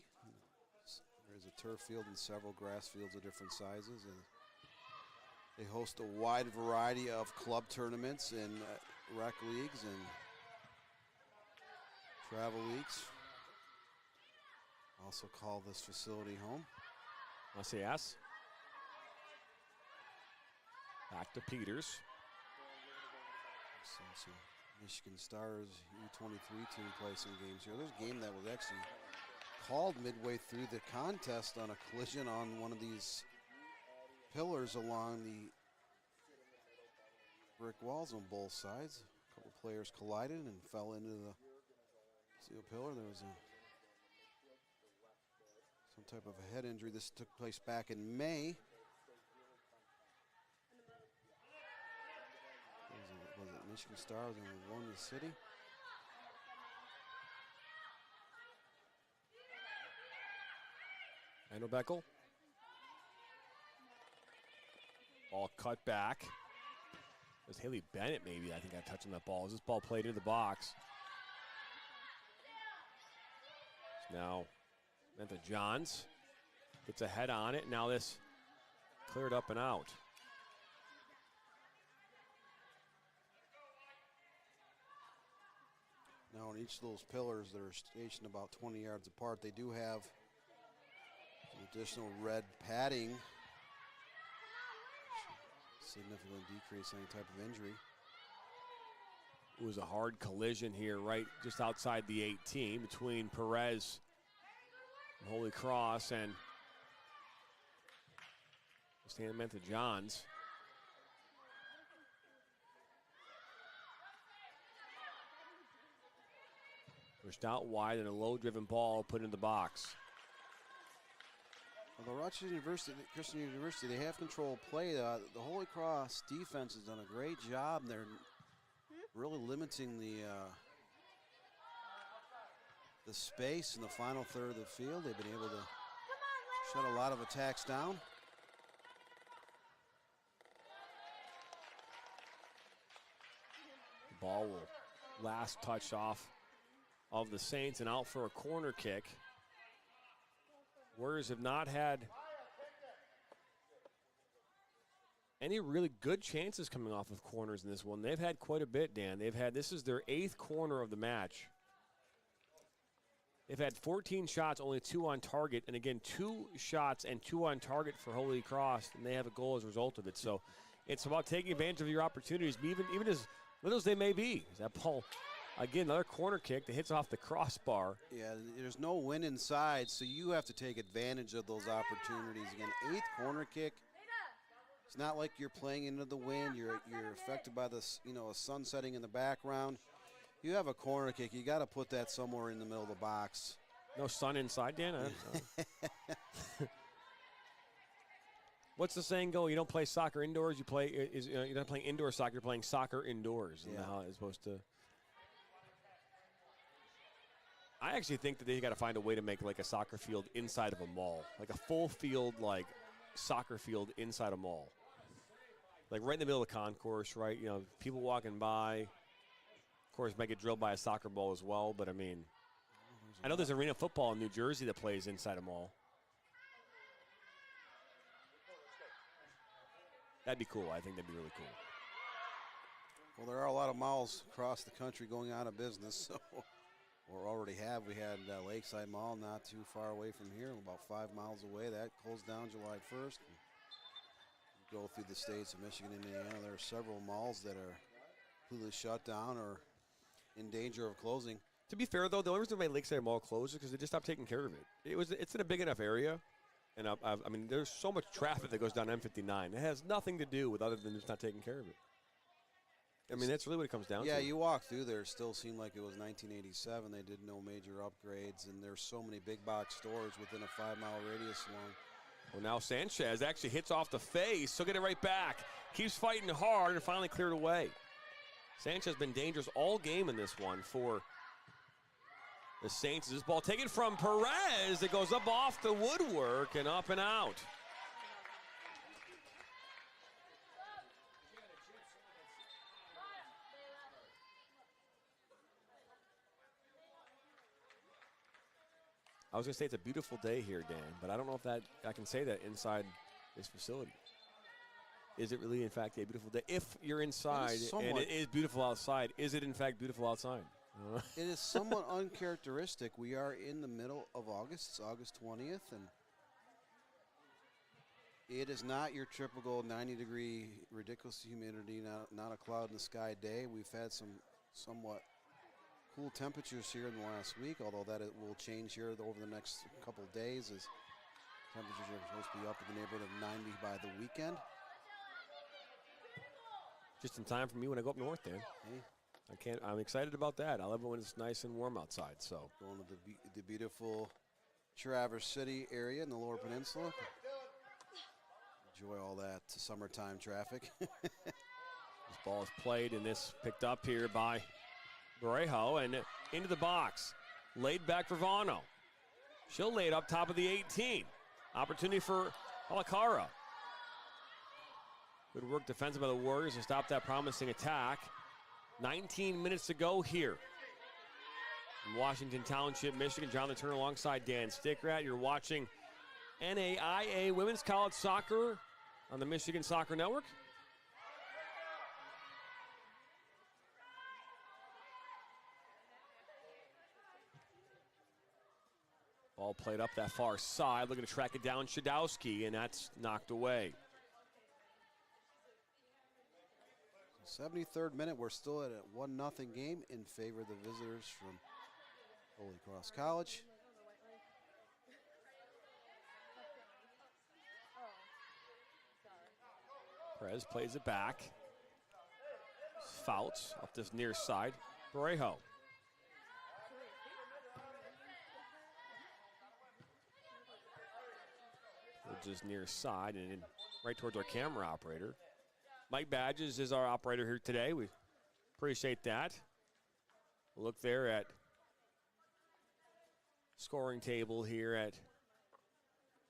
S19: There's a turf field and several grass fields of different sizes. And they host a wide variety of club tournaments and rec leagues and travel leagues. Also call this facility home.
S1: Let's say yes. Back to Peters.
S19: Some Michigan Stars U23 team play some games here. There's a game that was actually called midway through the contest on a collision on one of these pillars along the brick walls on both sides. A couple players collided and fell into the steel pillar. There was some type of a head injury. This took place back in May. Was it Michigan Stars and won the city?
S1: Andrew Beckel. Ball cut back. It was Haley Bennett maybe, I think, got touching that ball. As this ball played into the box. Now, Samantha Johns gets a head on it. Now this cleared up and out.
S19: on each of those pillars that are stationed about 20 yards apart. They do have some additional red padding. Significantly decrease any type of injury.
S1: It was a hard collision here, right just outside the 18 between Perez and Holy Cross and Stanamantha Johns. Pushed out wide and a low-driven ball put in the box.
S19: Although Rochester University, Christian University, they have control of play. The Holy Cross defense has done a great job. And they're really limiting the space in the final third of the field. They've been able to shut a lot of attacks down.
S1: The ball will last touch off of the Saints and out for a corner kick. Warriors have not had any really good chances coming off of corners in this one. They've had quite a bit, Dan. This is their 8th corner of the match. They've had 14 shots, only 2 on target, and again, 2 shots and 2 on target for Holy Cross, and they have a goal as a result of it. So it's about taking advantage of your opportunities, even as little as they may be. That ball, again, another corner kick that hits off the crossbar.
S19: Yeah, there's no win inside, so you have to take advantage of those opportunities. Again, 8th corner kick. It's not like you're playing into the wind. You're affected by this, a sun setting in the background. You have a corner kick. You got to put that somewhere in the middle of the box.
S1: No sun inside, Dan. What's the saying go? You don't play soccer indoors. You're not playing indoor soccer. You're playing soccer indoors.
S19: Yeah.
S1: How it's supposed to. I actually think that they got to find a way to make like a soccer field inside of a mall, like a full field, like soccer field inside a mall, like right in the middle of the concourse, right? People walking by. Of course, make it drilled by a soccer ball as well. But I mean, I know there's arena football in New Jersey that plays inside a mall. That'd be cool. I think that'd be really cool.
S19: Well, there are a lot of malls across the country going out of business, so. Or already have. We had Lakeside Mall not too far away from here, about 5 miles away. That closed down July 1st. You go through the states of Michigan and Indiana, there are several malls that are completely shut down or in danger of closing.
S1: To be fair, though, the only reason why Lakeside Mall closed is because they just stopped taking care of it. It's in a big enough area, and I mean, there's so much traffic that goes down M59. It has nothing to do with other than just not taking care of it. I mean, that's really what it comes down to.
S19: Yeah, you walk through there, still seemed like it was 1987. They did no major upgrades, and there's so many big box stores within a 5-mile radius along.
S1: Well, now Sanchez actually hits off the face. He'll get it right back. Keeps fighting hard and finally cleared away. Sanchez has been dangerous all game in this one for the Saints. This ball taken from Perez. It goes up off the woodwork and up and out. I was going to say it's a beautiful day here, Dan, but I don't know if I can say that inside this facility. Is it really, in fact, a beautiful day? If you're inside and it is beautiful outside, is it, in fact, beautiful outside?
S19: It is somewhat uncharacteristic. We are in the middle of August. It's August 20th, and it is not your typical 90-degree ridiculous humidity, not a cloud in the sky day. We've had some somewhat cool temperatures here in the last week, although it will change here over the next couple of days as temperatures are supposed to be up in the neighborhood of 90 by the weekend.
S1: Just in time for me when I go up north, Dan.
S19: Hey.
S1: I'm excited about that. I love it when it's nice and warm outside. So
S19: going to the beautiful Traverse City area in the Lower Peninsula. Enjoy all that summertime traffic.
S1: This ball is played and this picked up here by Brejo and into the box. Laid back for Vano. She'll lay it up top of the 18. Opportunity for Alacara. Good work defensive by the Warriors to stop that promising attack. 19 minutes to go here in Washington Township, Michigan. Jonathan Turner alongside Dan Stickrat. You're watching NAIA Women's College Soccer on the Michigan Soccer Network. Ball played up that far side, looking to track it down Shadowski, and that's knocked away.
S19: 73rd minute, we're still at a 1-0 game in favor of the visitors from Holy Cross College.
S1: Perez plays it back. Fouts up this near side. Parejo. Towards this near side and right towards our camera operator. Mike Badges is our operator here today. We appreciate that. Look there at scoring table here at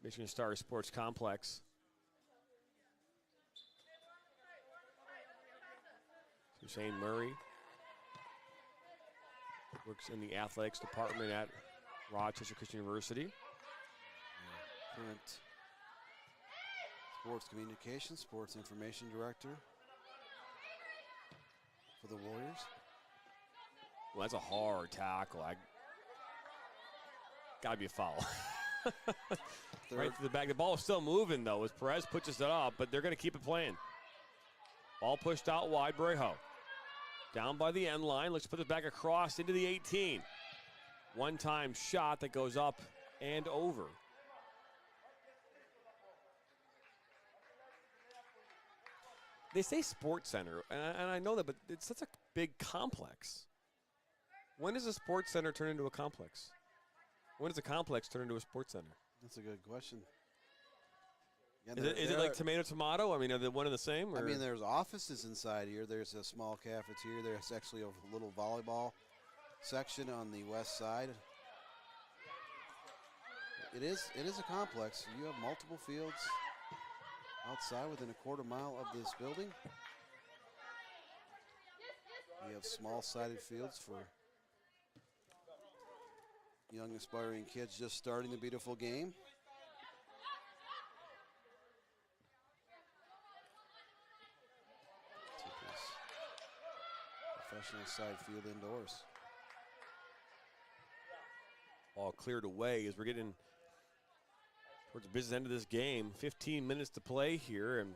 S1: Michigan Star Sports Complex. Shane Murray works in the athletics department at Rochester Christian University.
S19: Current sports communications, sports information director for the Warriors.
S1: Well, that's a hard tackle. Gotta be a foul. Right to the back. The ball is still moving though as Perez pushes it up, but they're gonna keep it playing. Ball pushed out wide, Parejo. Down by the end line, looks to put it back across into the 18. One-time shot that goes up and over. They say Sports Center, and I know that, but it's such a big complex. When does a Sports Center turn into a complex? When does a complex turn into a Sports Center?
S19: That's a good question. Yeah,
S1: is it like tomato? I mean, are they one and the same? Or?
S19: I mean, there's offices inside here. There's a small cafeteria. There's actually a little volleyball section on the west side. It is a complex. You have multiple fields outside within a quarter mile of this building. We have small-sided fields for young aspiring kids just starting the beautiful game. Professional side field indoors.
S1: All cleared away as we're getting towards the business end of this game. 15 minutes to play here, and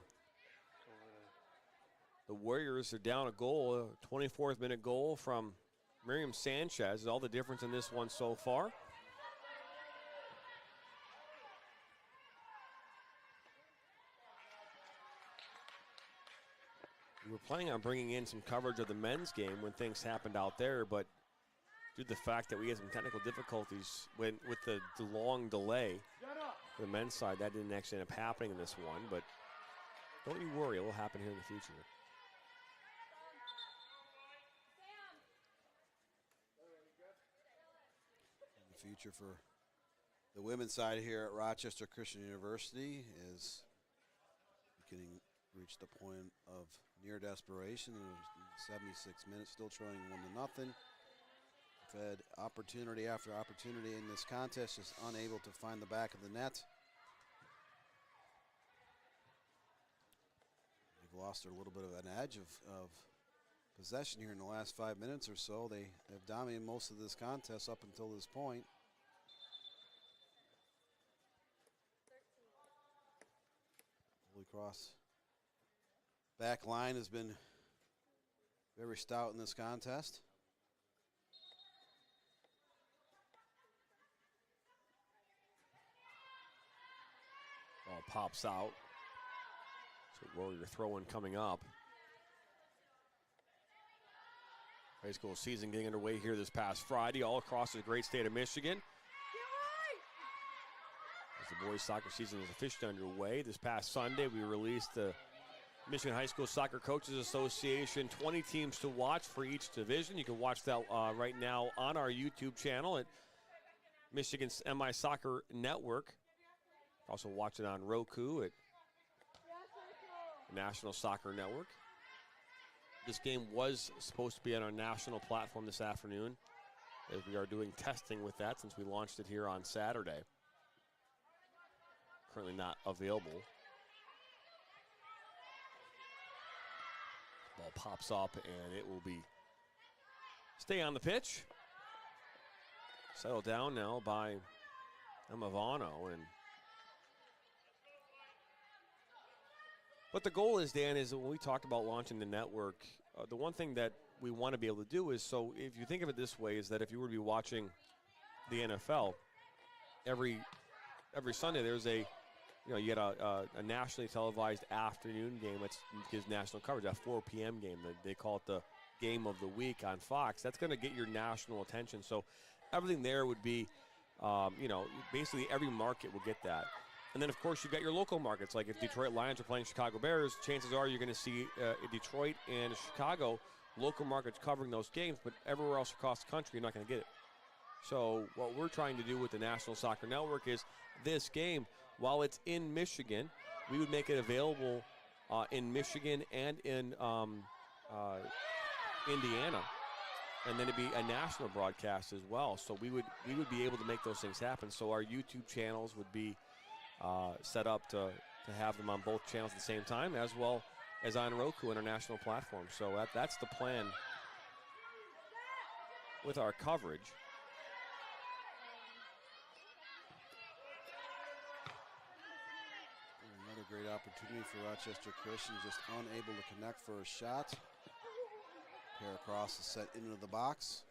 S1: the Warriors are down a goal, a 24th minute goal from Miriam Sanchez. All the difference in this one so far. We were planning on bringing in some coverage of the men's game when things happened out there, but due to the fact that we had some technical difficulties with the long delay for the men's side, that didn't actually end up happening in this one, but don't you worry, it will happen here in the future.
S19: And the future for the women's side here at Rochester Christian University is beginning reach the point of near desperation. 76 minutes, still trailing 1-0. We've had opportunity after opportunity in this contest, just unable to find the back of the net. They've lost a little bit of an edge of possession here in the last 5 minutes or so. They've dominated most of this contest up until this point. Holy Cross back line has been very stout in this contest.
S1: Ball pops out. So Warrior throw-in coming up. High school season getting underway here this past Friday all across the great state of Michigan. As the boys soccer season is officially underway, this past Sunday we released the Michigan High School Soccer Coaches Association 20 teams to watch for each division. You can watch that right now on our YouTube channel at Michigan's MI Soccer Network. Also watch it on Roku at National Soccer Network. This game was supposed to be on our national platform this afternoon, as we are doing testing with that since we launched it here on Saturday. Currently not available. Ball pops up and it will stay on the pitch. Settled down now by Amavano. But the goal is, Dan, is when we talked about launching the network, the one thing that we want to be able to do is, so if you think of it this way, is that if you were to be watching the NFL, every Sunday there's you get a nationally televised afternoon game that gives national coverage, a 4 p.m. game. They call it the game of the week on Fox. That's going to get your national attention. So everything there would be, basically every market will get that. And then, of course, you've got your local markets. Like if Detroit Lions are playing Chicago Bears, chances are you're going to see Detroit and Chicago local markets covering those games, but everywhere else across the country, you're not going to get it. So what we're trying to do with the National Soccer Network is this game, while it's in Michigan, we would make it available in Michigan and in Indiana. And then it'd be a national broadcast as well. So we would be able to make those things happen. So our YouTube channels would be set up to have them on both channels at the same time, as well as on Roku and our national platform. So that's the plan with our coverage.
S19: Another great opportunity for Rochester Christian, just unable to connect for a shot. Pair across is set into the box.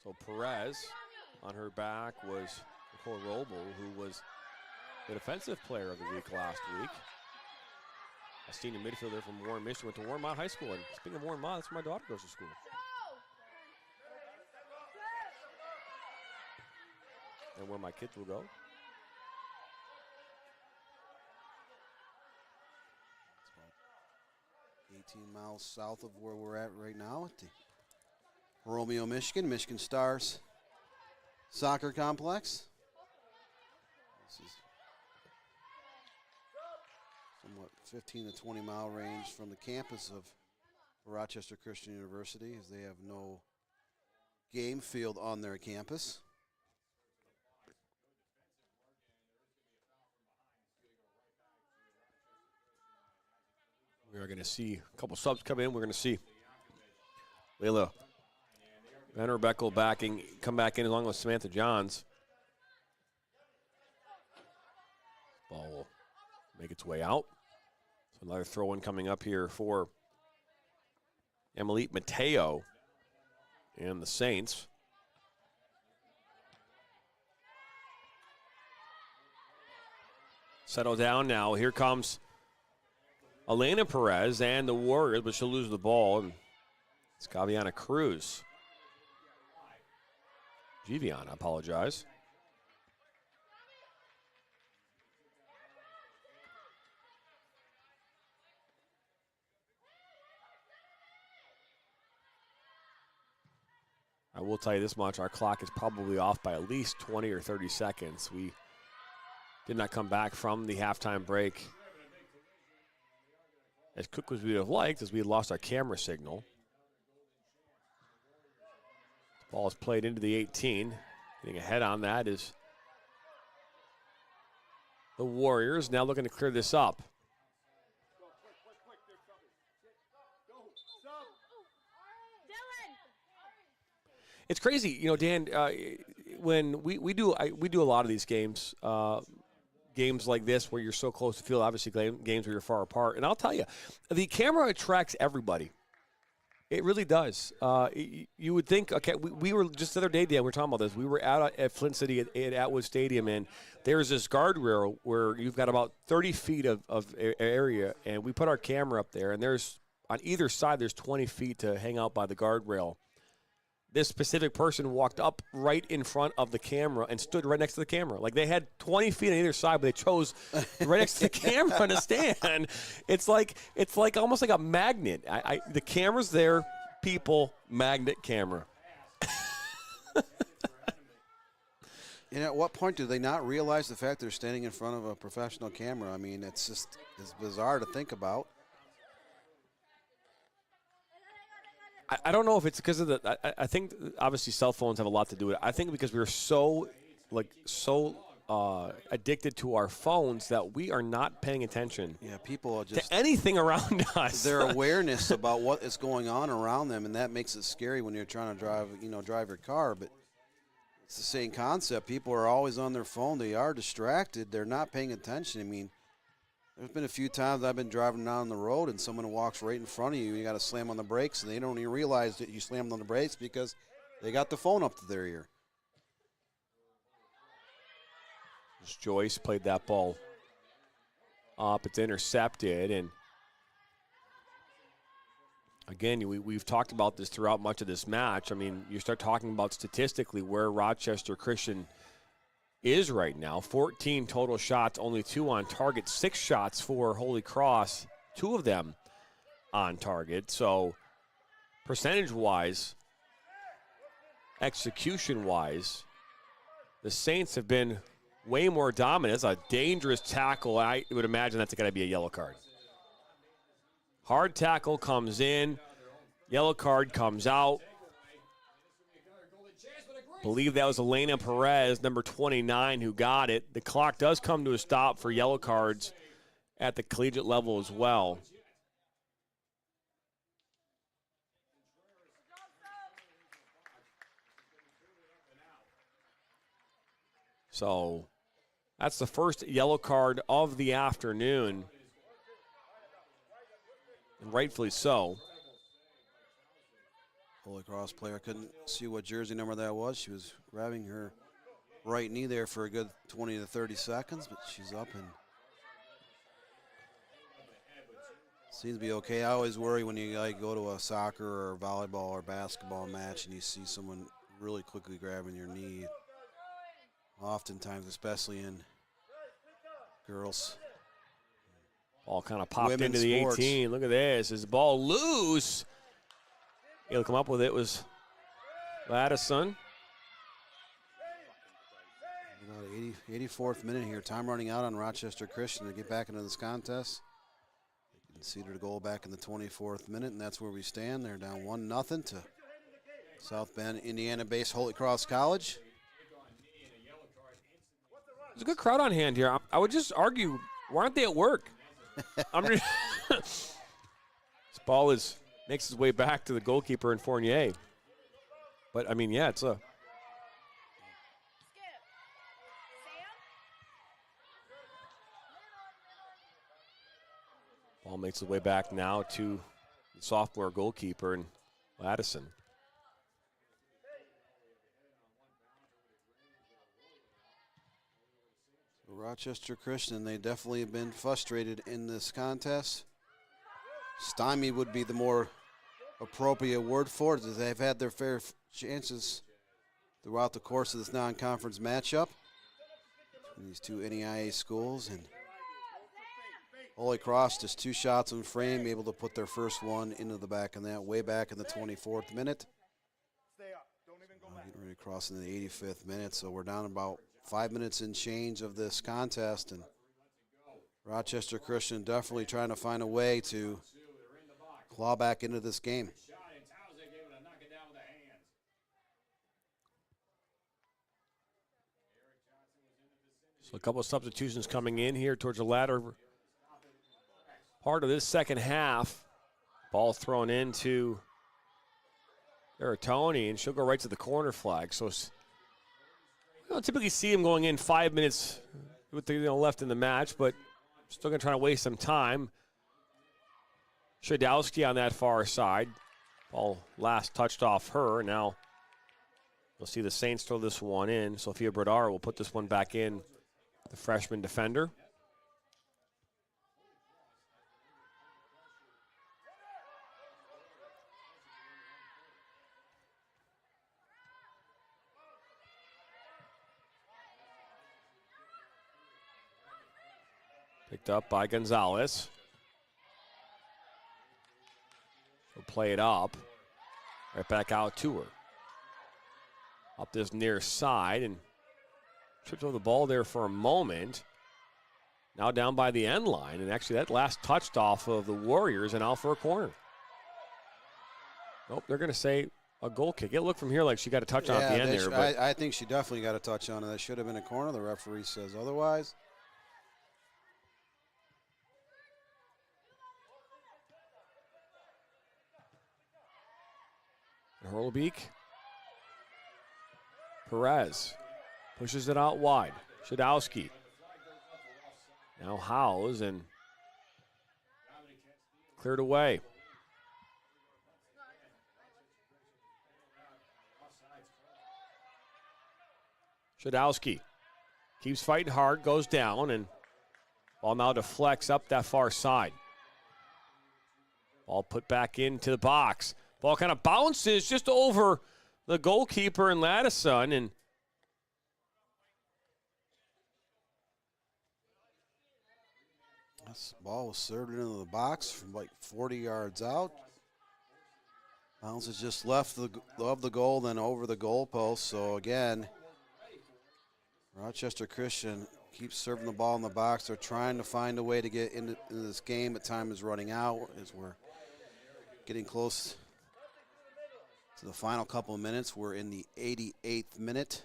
S1: So Perez on her back was Nicole Roble, who was the defensive player of the week last week. A senior midfielder from Warren, Michigan, went to Warren Mott High School. And speaking of Warren Mott, that's where my daughter goes to school. And where my kids will go.
S19: It's about 18 miles south of where we're at right now at the Romeo, Michigan Stars Soccer Complex. This is somewhat 15 to 20 mile range from the campus of Rochester Christian University, as they have no game field on their campus.
S1: We are going to see a couple subs come in. We're going to see Layla Benner Beckel come back in along with Samantha Johns. Ball will make its way out. So another throw-in coming up here for Emily Mateo and the Saints. Settle down now. Here comes Elena Perez and the Warriors, but she'll lose the ball. And it's Gaviana Cruz. Giviana, I apologize. I will tell you this much, our clock is probably off by at least 20 or 30 seconds. We did not come back from the halftime break as quick as we would have liked, as we had lost our camera signal. Ball is played into the 18. Getting ahead on that is the Warriors, now looking to clear this up. It's crazy, Dan. When we do a lot of these games, games like this where you're so close to field. Obviously, games where you're far apart. And I'll tell you, the camera attracts everybody. It really does. You would think, okay, we were just the other day, Dan, we were talking about this. We were out at Flint City at Atwood Stadium, and there's this guardrail where you've got about 30 feet of area, and we put our camera up there, and there's on either side, there's 20 feet to hang out by the guardrail. This specific person walked up right in front of the camera and stood right next to the camera. Like they had 20 feet on either side, but they chose right next to the camera to stand. It's like almost like a magnet. The camera's there, people, magnet, camera.
S19: And at what point do they not realize the fact they're standing in front of a professional camera? I mean, it's just it's bizarre to think about.
S1: I don't know if it's because of the. I think obviously cell phones have a lot to do with it. I think because we were so addicted to our phones that we are not paying attention.
S19: Yeah, people are just
S1: to anything around us.
S19: Their awareness about what is going on around them, and that makes it scary when you're trying to drive your car. But it's the same concept. People are always on their phone. They are distracted. They're not paying attention. I mean, there's been a few times I've been driving down the road and someone walks right in front of you. You got to slam on the brakes, and they don't even realize that you slammed on the brakes because they got the phone up to their ear.
S1: Joyce played that ball up. It's intercepted. And again, we've talked about this throughout much of this match. I mean, you start talking about statistically where Rochester Christian is right now. 14 total shots, only 2 on target. 6 shots for Holy Cross, 2 of them on target. So percentage-wise, execution-wise, the Saints have been way more dominant. It's a dangerous tackle. I would imagine that's going to be a yellow card. Hard tackle comes in. Yellow card comes out. Believe that was Elena Perez, number 29, who got it. The clock does come to a stop for yellow cards at the collegiate level as well. So that's the first yellow card of the afternoon, and rightfully so.
S19: Holy Cross player couldn't see what jersey number that was. She was grabbing her right knee there for a good 20 to 30 seconds, but she's up and seems to be okay. I always worry when you go to a soccer or volleyball or basketball match and you see someone really quickly grabbing your knee. Oftentimes, especially in girls.
S1: Ball kind of popped
S19: Women's
S1: into the
S19: sports.
S1: 18. Look at this. Is the ball loose? Able to come up with it was Laddison.
S19: About 84th minute here. Time running out on Rochester Christian to get back into this contest. They conceded a goal back in the 24th minute, and that's where we stand. They're down 1-0 to South Bend, Indiana-based Holy Cross College.
S1: There's a good crowd on hand here. I would just argue, why aren't they at work? This ball makes its way back to the goalkeeper in Fournier. But, I mean, yeah, it's a... Ball makes its way back now to the sophomore goalkeeper and Laddison.
S19: Rochester Christian, they definitely have been frustrated in this contest. Stymied would be the more appropriate word for it, as they've had their fair chances throughout the course of this non-conference matchup between these two NEIA schools. And Holy Cross just 2 shots on frame, able to put their first one into the back of that, way back in the 24th minute. Getting ready to cross in the 85th minute, so we're down about 5 minutes and change of this contest, and Rochester Christian definitely trying to find a way to claw back into this game.
S1: So a couple of substitutions coming in here towards the latter part of this second half. Ball thrown into Garatoni, and she'll go right to the corner flag. So we don't typically see him going in 5 minutes with the left in the match, but still going to try to waste some time. Shadowski on that far side. Ball last touched off her. Now you'll see the Saints throw this one in. Sophia Bradar will put this one back in, the freshman defender. Picked up by Gonzalez. She'll play it up. Right back out to her. Up this near side and tripped over the ball there for a moment. Now down by the end line. And actually that last touched off of the Warriors and out for a corner. Nope, they're going to say a goal kick. It looked from here like she got a touch on at the end there. But
S19: I think she definitely got a touch on it. That should have been a corner. The referee says otherwise.
S1: Hurlbeek. Perez pushes it out wide. Shadowski. Now Howes and cleared away. Shadowski keeps fighting hard, goes down, and ball now deflects up that far side. Ball put back into the box. Ball kind of bounces just over the goalkeeper and Ladison, and
S19: this ball was served into the box from like 40 yards out. Bounces just left of the goal, then over the goalpost. So again, Rochester Christian keeps serving the ball in the box. They're trying to find a way to get into this game, but time is running out as we're getting close to the final couple of minutes. We're in the 88th minute.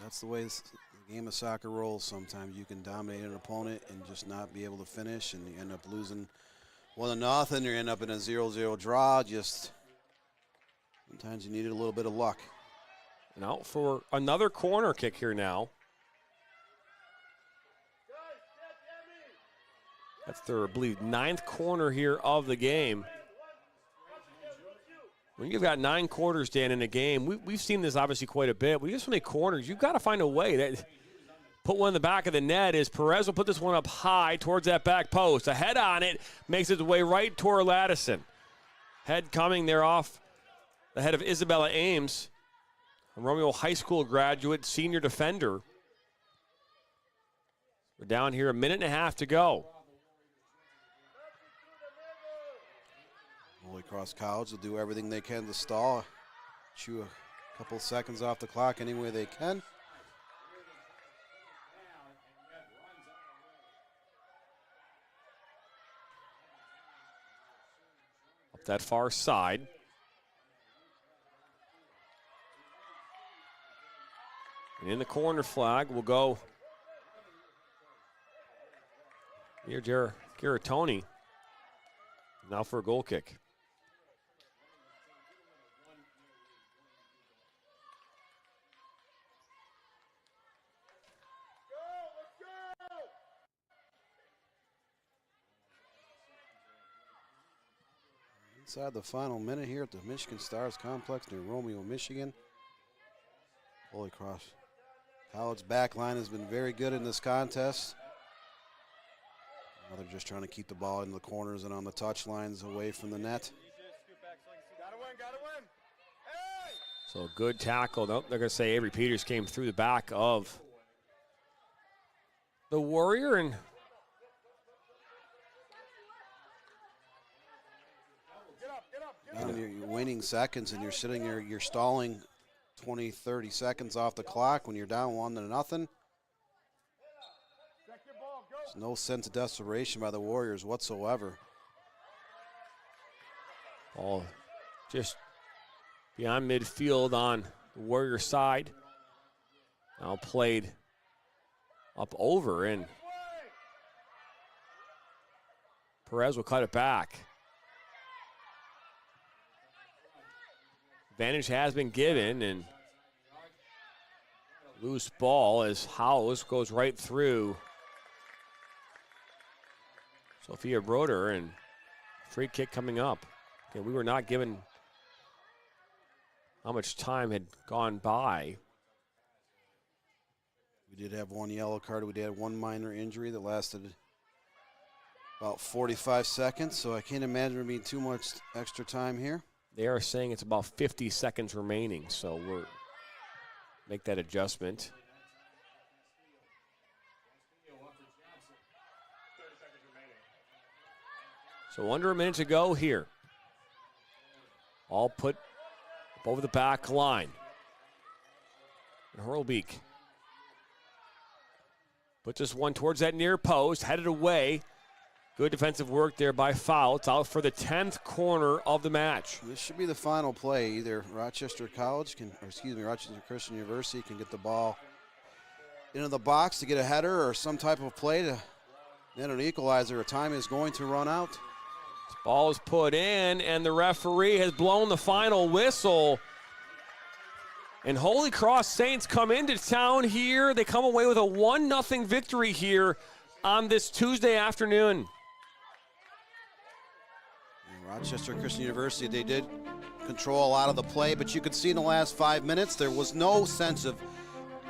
S19: That's the way the game of soccer rolls. Sometimes you can dominate an opponent and just not be able to finish, and you end up losing 1-0, or you end up in a 0-0 draw. Just sometimes you need a little bit of luck.
S1: And out for another corner kick here now. That's their, I believe, 9th corner here of the game. When you've got 9 quarters, Dan, in a game, we've seen this obviously quite a bit. When you have so many corners, you've got to find a way to put one in the back of the net. As Perez will put this one up high towards that back post. A head on it, makes its way right toward Ladison. Head coming there off the head of Isabella Ames, a Romeo High School graduate, senior defender. We're down here a minute and a half to go.
S19: Holy Cross College will do everything they can to stall, chew a couple seconds off the clock any way they can.
S1: Up that far side. And in the corner flag will go here, Garatoni. Now for a goal kick.
S19: Inside the final minute here at the Michigan Stars Complex near Romeo, Michigan. Holy Cross College back line has been very good in this contest. Now they're just trying to keep the ball in the corners and on the touch lines away from the net.
S1: So good tackle. Nope, they're going to say Avery Peters came through the back of the Warrior, and
S19: you're waning seconds and you're sitting there, you're stalling 20, 30 seconds off the clock when you're down 1-0. There's no sense of desperation by the Warriors whatsoever.
S1: Ball just beyond midfield on the Warrior side. Now played up over, and Perez will cut it back. Advantage has been given, and loose ball as Howes goes right through Sophia Broder, and free kick coming up. Okay, we were not given how much time had gone by.
S19: We did have one yellow card. We did have one minor injury that lasted about 45 seconds, so I can't imagine there being too much extra time here.
S1: They are saying it's about 50 seconds remaining, so we'll make that adjustment. So under a minute to go here. All put up over the back line. And Hurlbeek Puts this one towards that near post, headed away. Good defensive work there by Foul. It's out for the 10th corner of the match.
S19: This should be the final play. Either Rochester Christian University can get the ball into the box to get a header or some type of play to net an equalizer. Time is going to run out.
S1: This ball is put in, and the referee has blown the final whistle. And Holy Cross Saints come into town here. They come away with a 1-0 victory here on this Tuesday afternoon.
S19: Rochester Christian University, they did control a lot of the play, but you could see in the last 5 minutes there was no sense of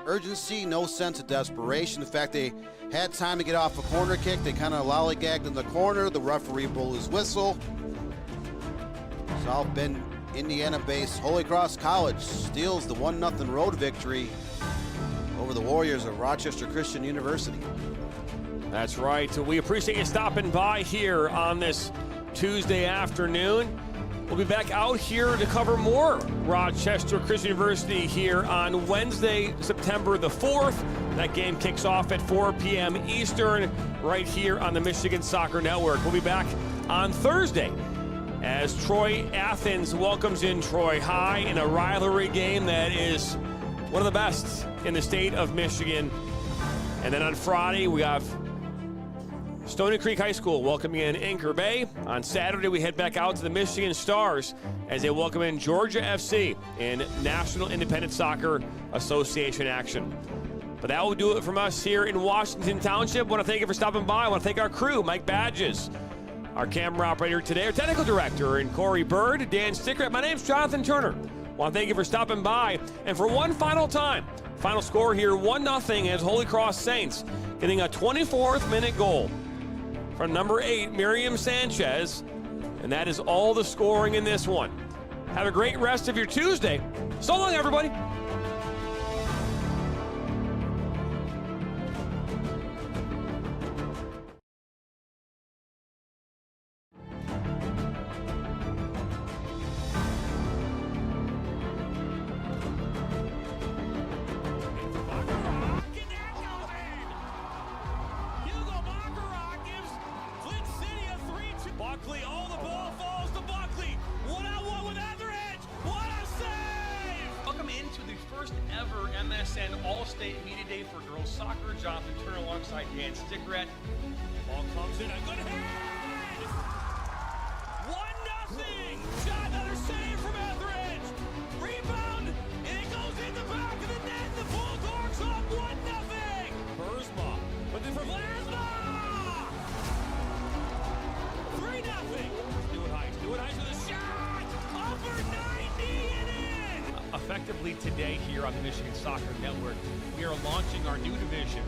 S19: urgency, no sense of desperation. In fact, they had time to get off a corner kick. They kind of lollygagged in the corner. The referee blew his whistle. South Bend, Indiana-based Holy Cross College steals the 1-0 road victory over the Warriors of Rochester Christian University.
S1: That's right. We appreciate you stopping by here on this Tuesday afternoon. We'll be back out here to cover more Rochester Christian University here on Wednesday, September the 4th. That game kicks off at 4 p.m. Eastern right here on the Michigan Soccer Network. We'll be back on Thursday as Troy Athens welcomes in Troy High in a rivalry game that is one of the best in the state of Michigan. And then on Friday, we have Stony Creek High School welcoming in Anchor Bay. On Saturday, we head back out to the Michigan Stars as they welcome in Georgia FC in National Independent Soccer Association action. But that will do it from us here in Washington Township. I want to thank you for stopping by. I want to thank our crew, Mike Badges, our camera operator today, our technical director, and Corey Bird, Dan Stickert. My name's Jonathan Turner. I want to thank you for stopping by. And for one final time, final score here, 1-0 as Holy Cross Saints getting a 24th minute goal from number 8, Miriam Sanchez. And that is all the scoring in this one. Have a great rest of your Tuesday. So long, everybody. Buckley, oh, the ball falls to Buckley. 1-on-1 with Etheridge. What a save! Welcome into the first ever MSN All-State Media Day for girls soccer. Jonathan Turner alongside Dan Stickert. Ball comes in, a good head! 1-0! Shot, another save from Etheridge. Rebound, and it goes in the back of the net. The Bulldogs up 1-0. Burzma, but then for Vlasma! 3-0. Stewart Heights with a shot! Upper 90 and in! Effectively today here on the Michigan Soccer Network, we are launching our new division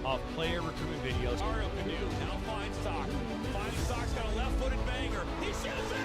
S1: of player recruitment videos. Mario Canoe now finds Stock. Finds Stock's got a left-footed banger. He shoots it!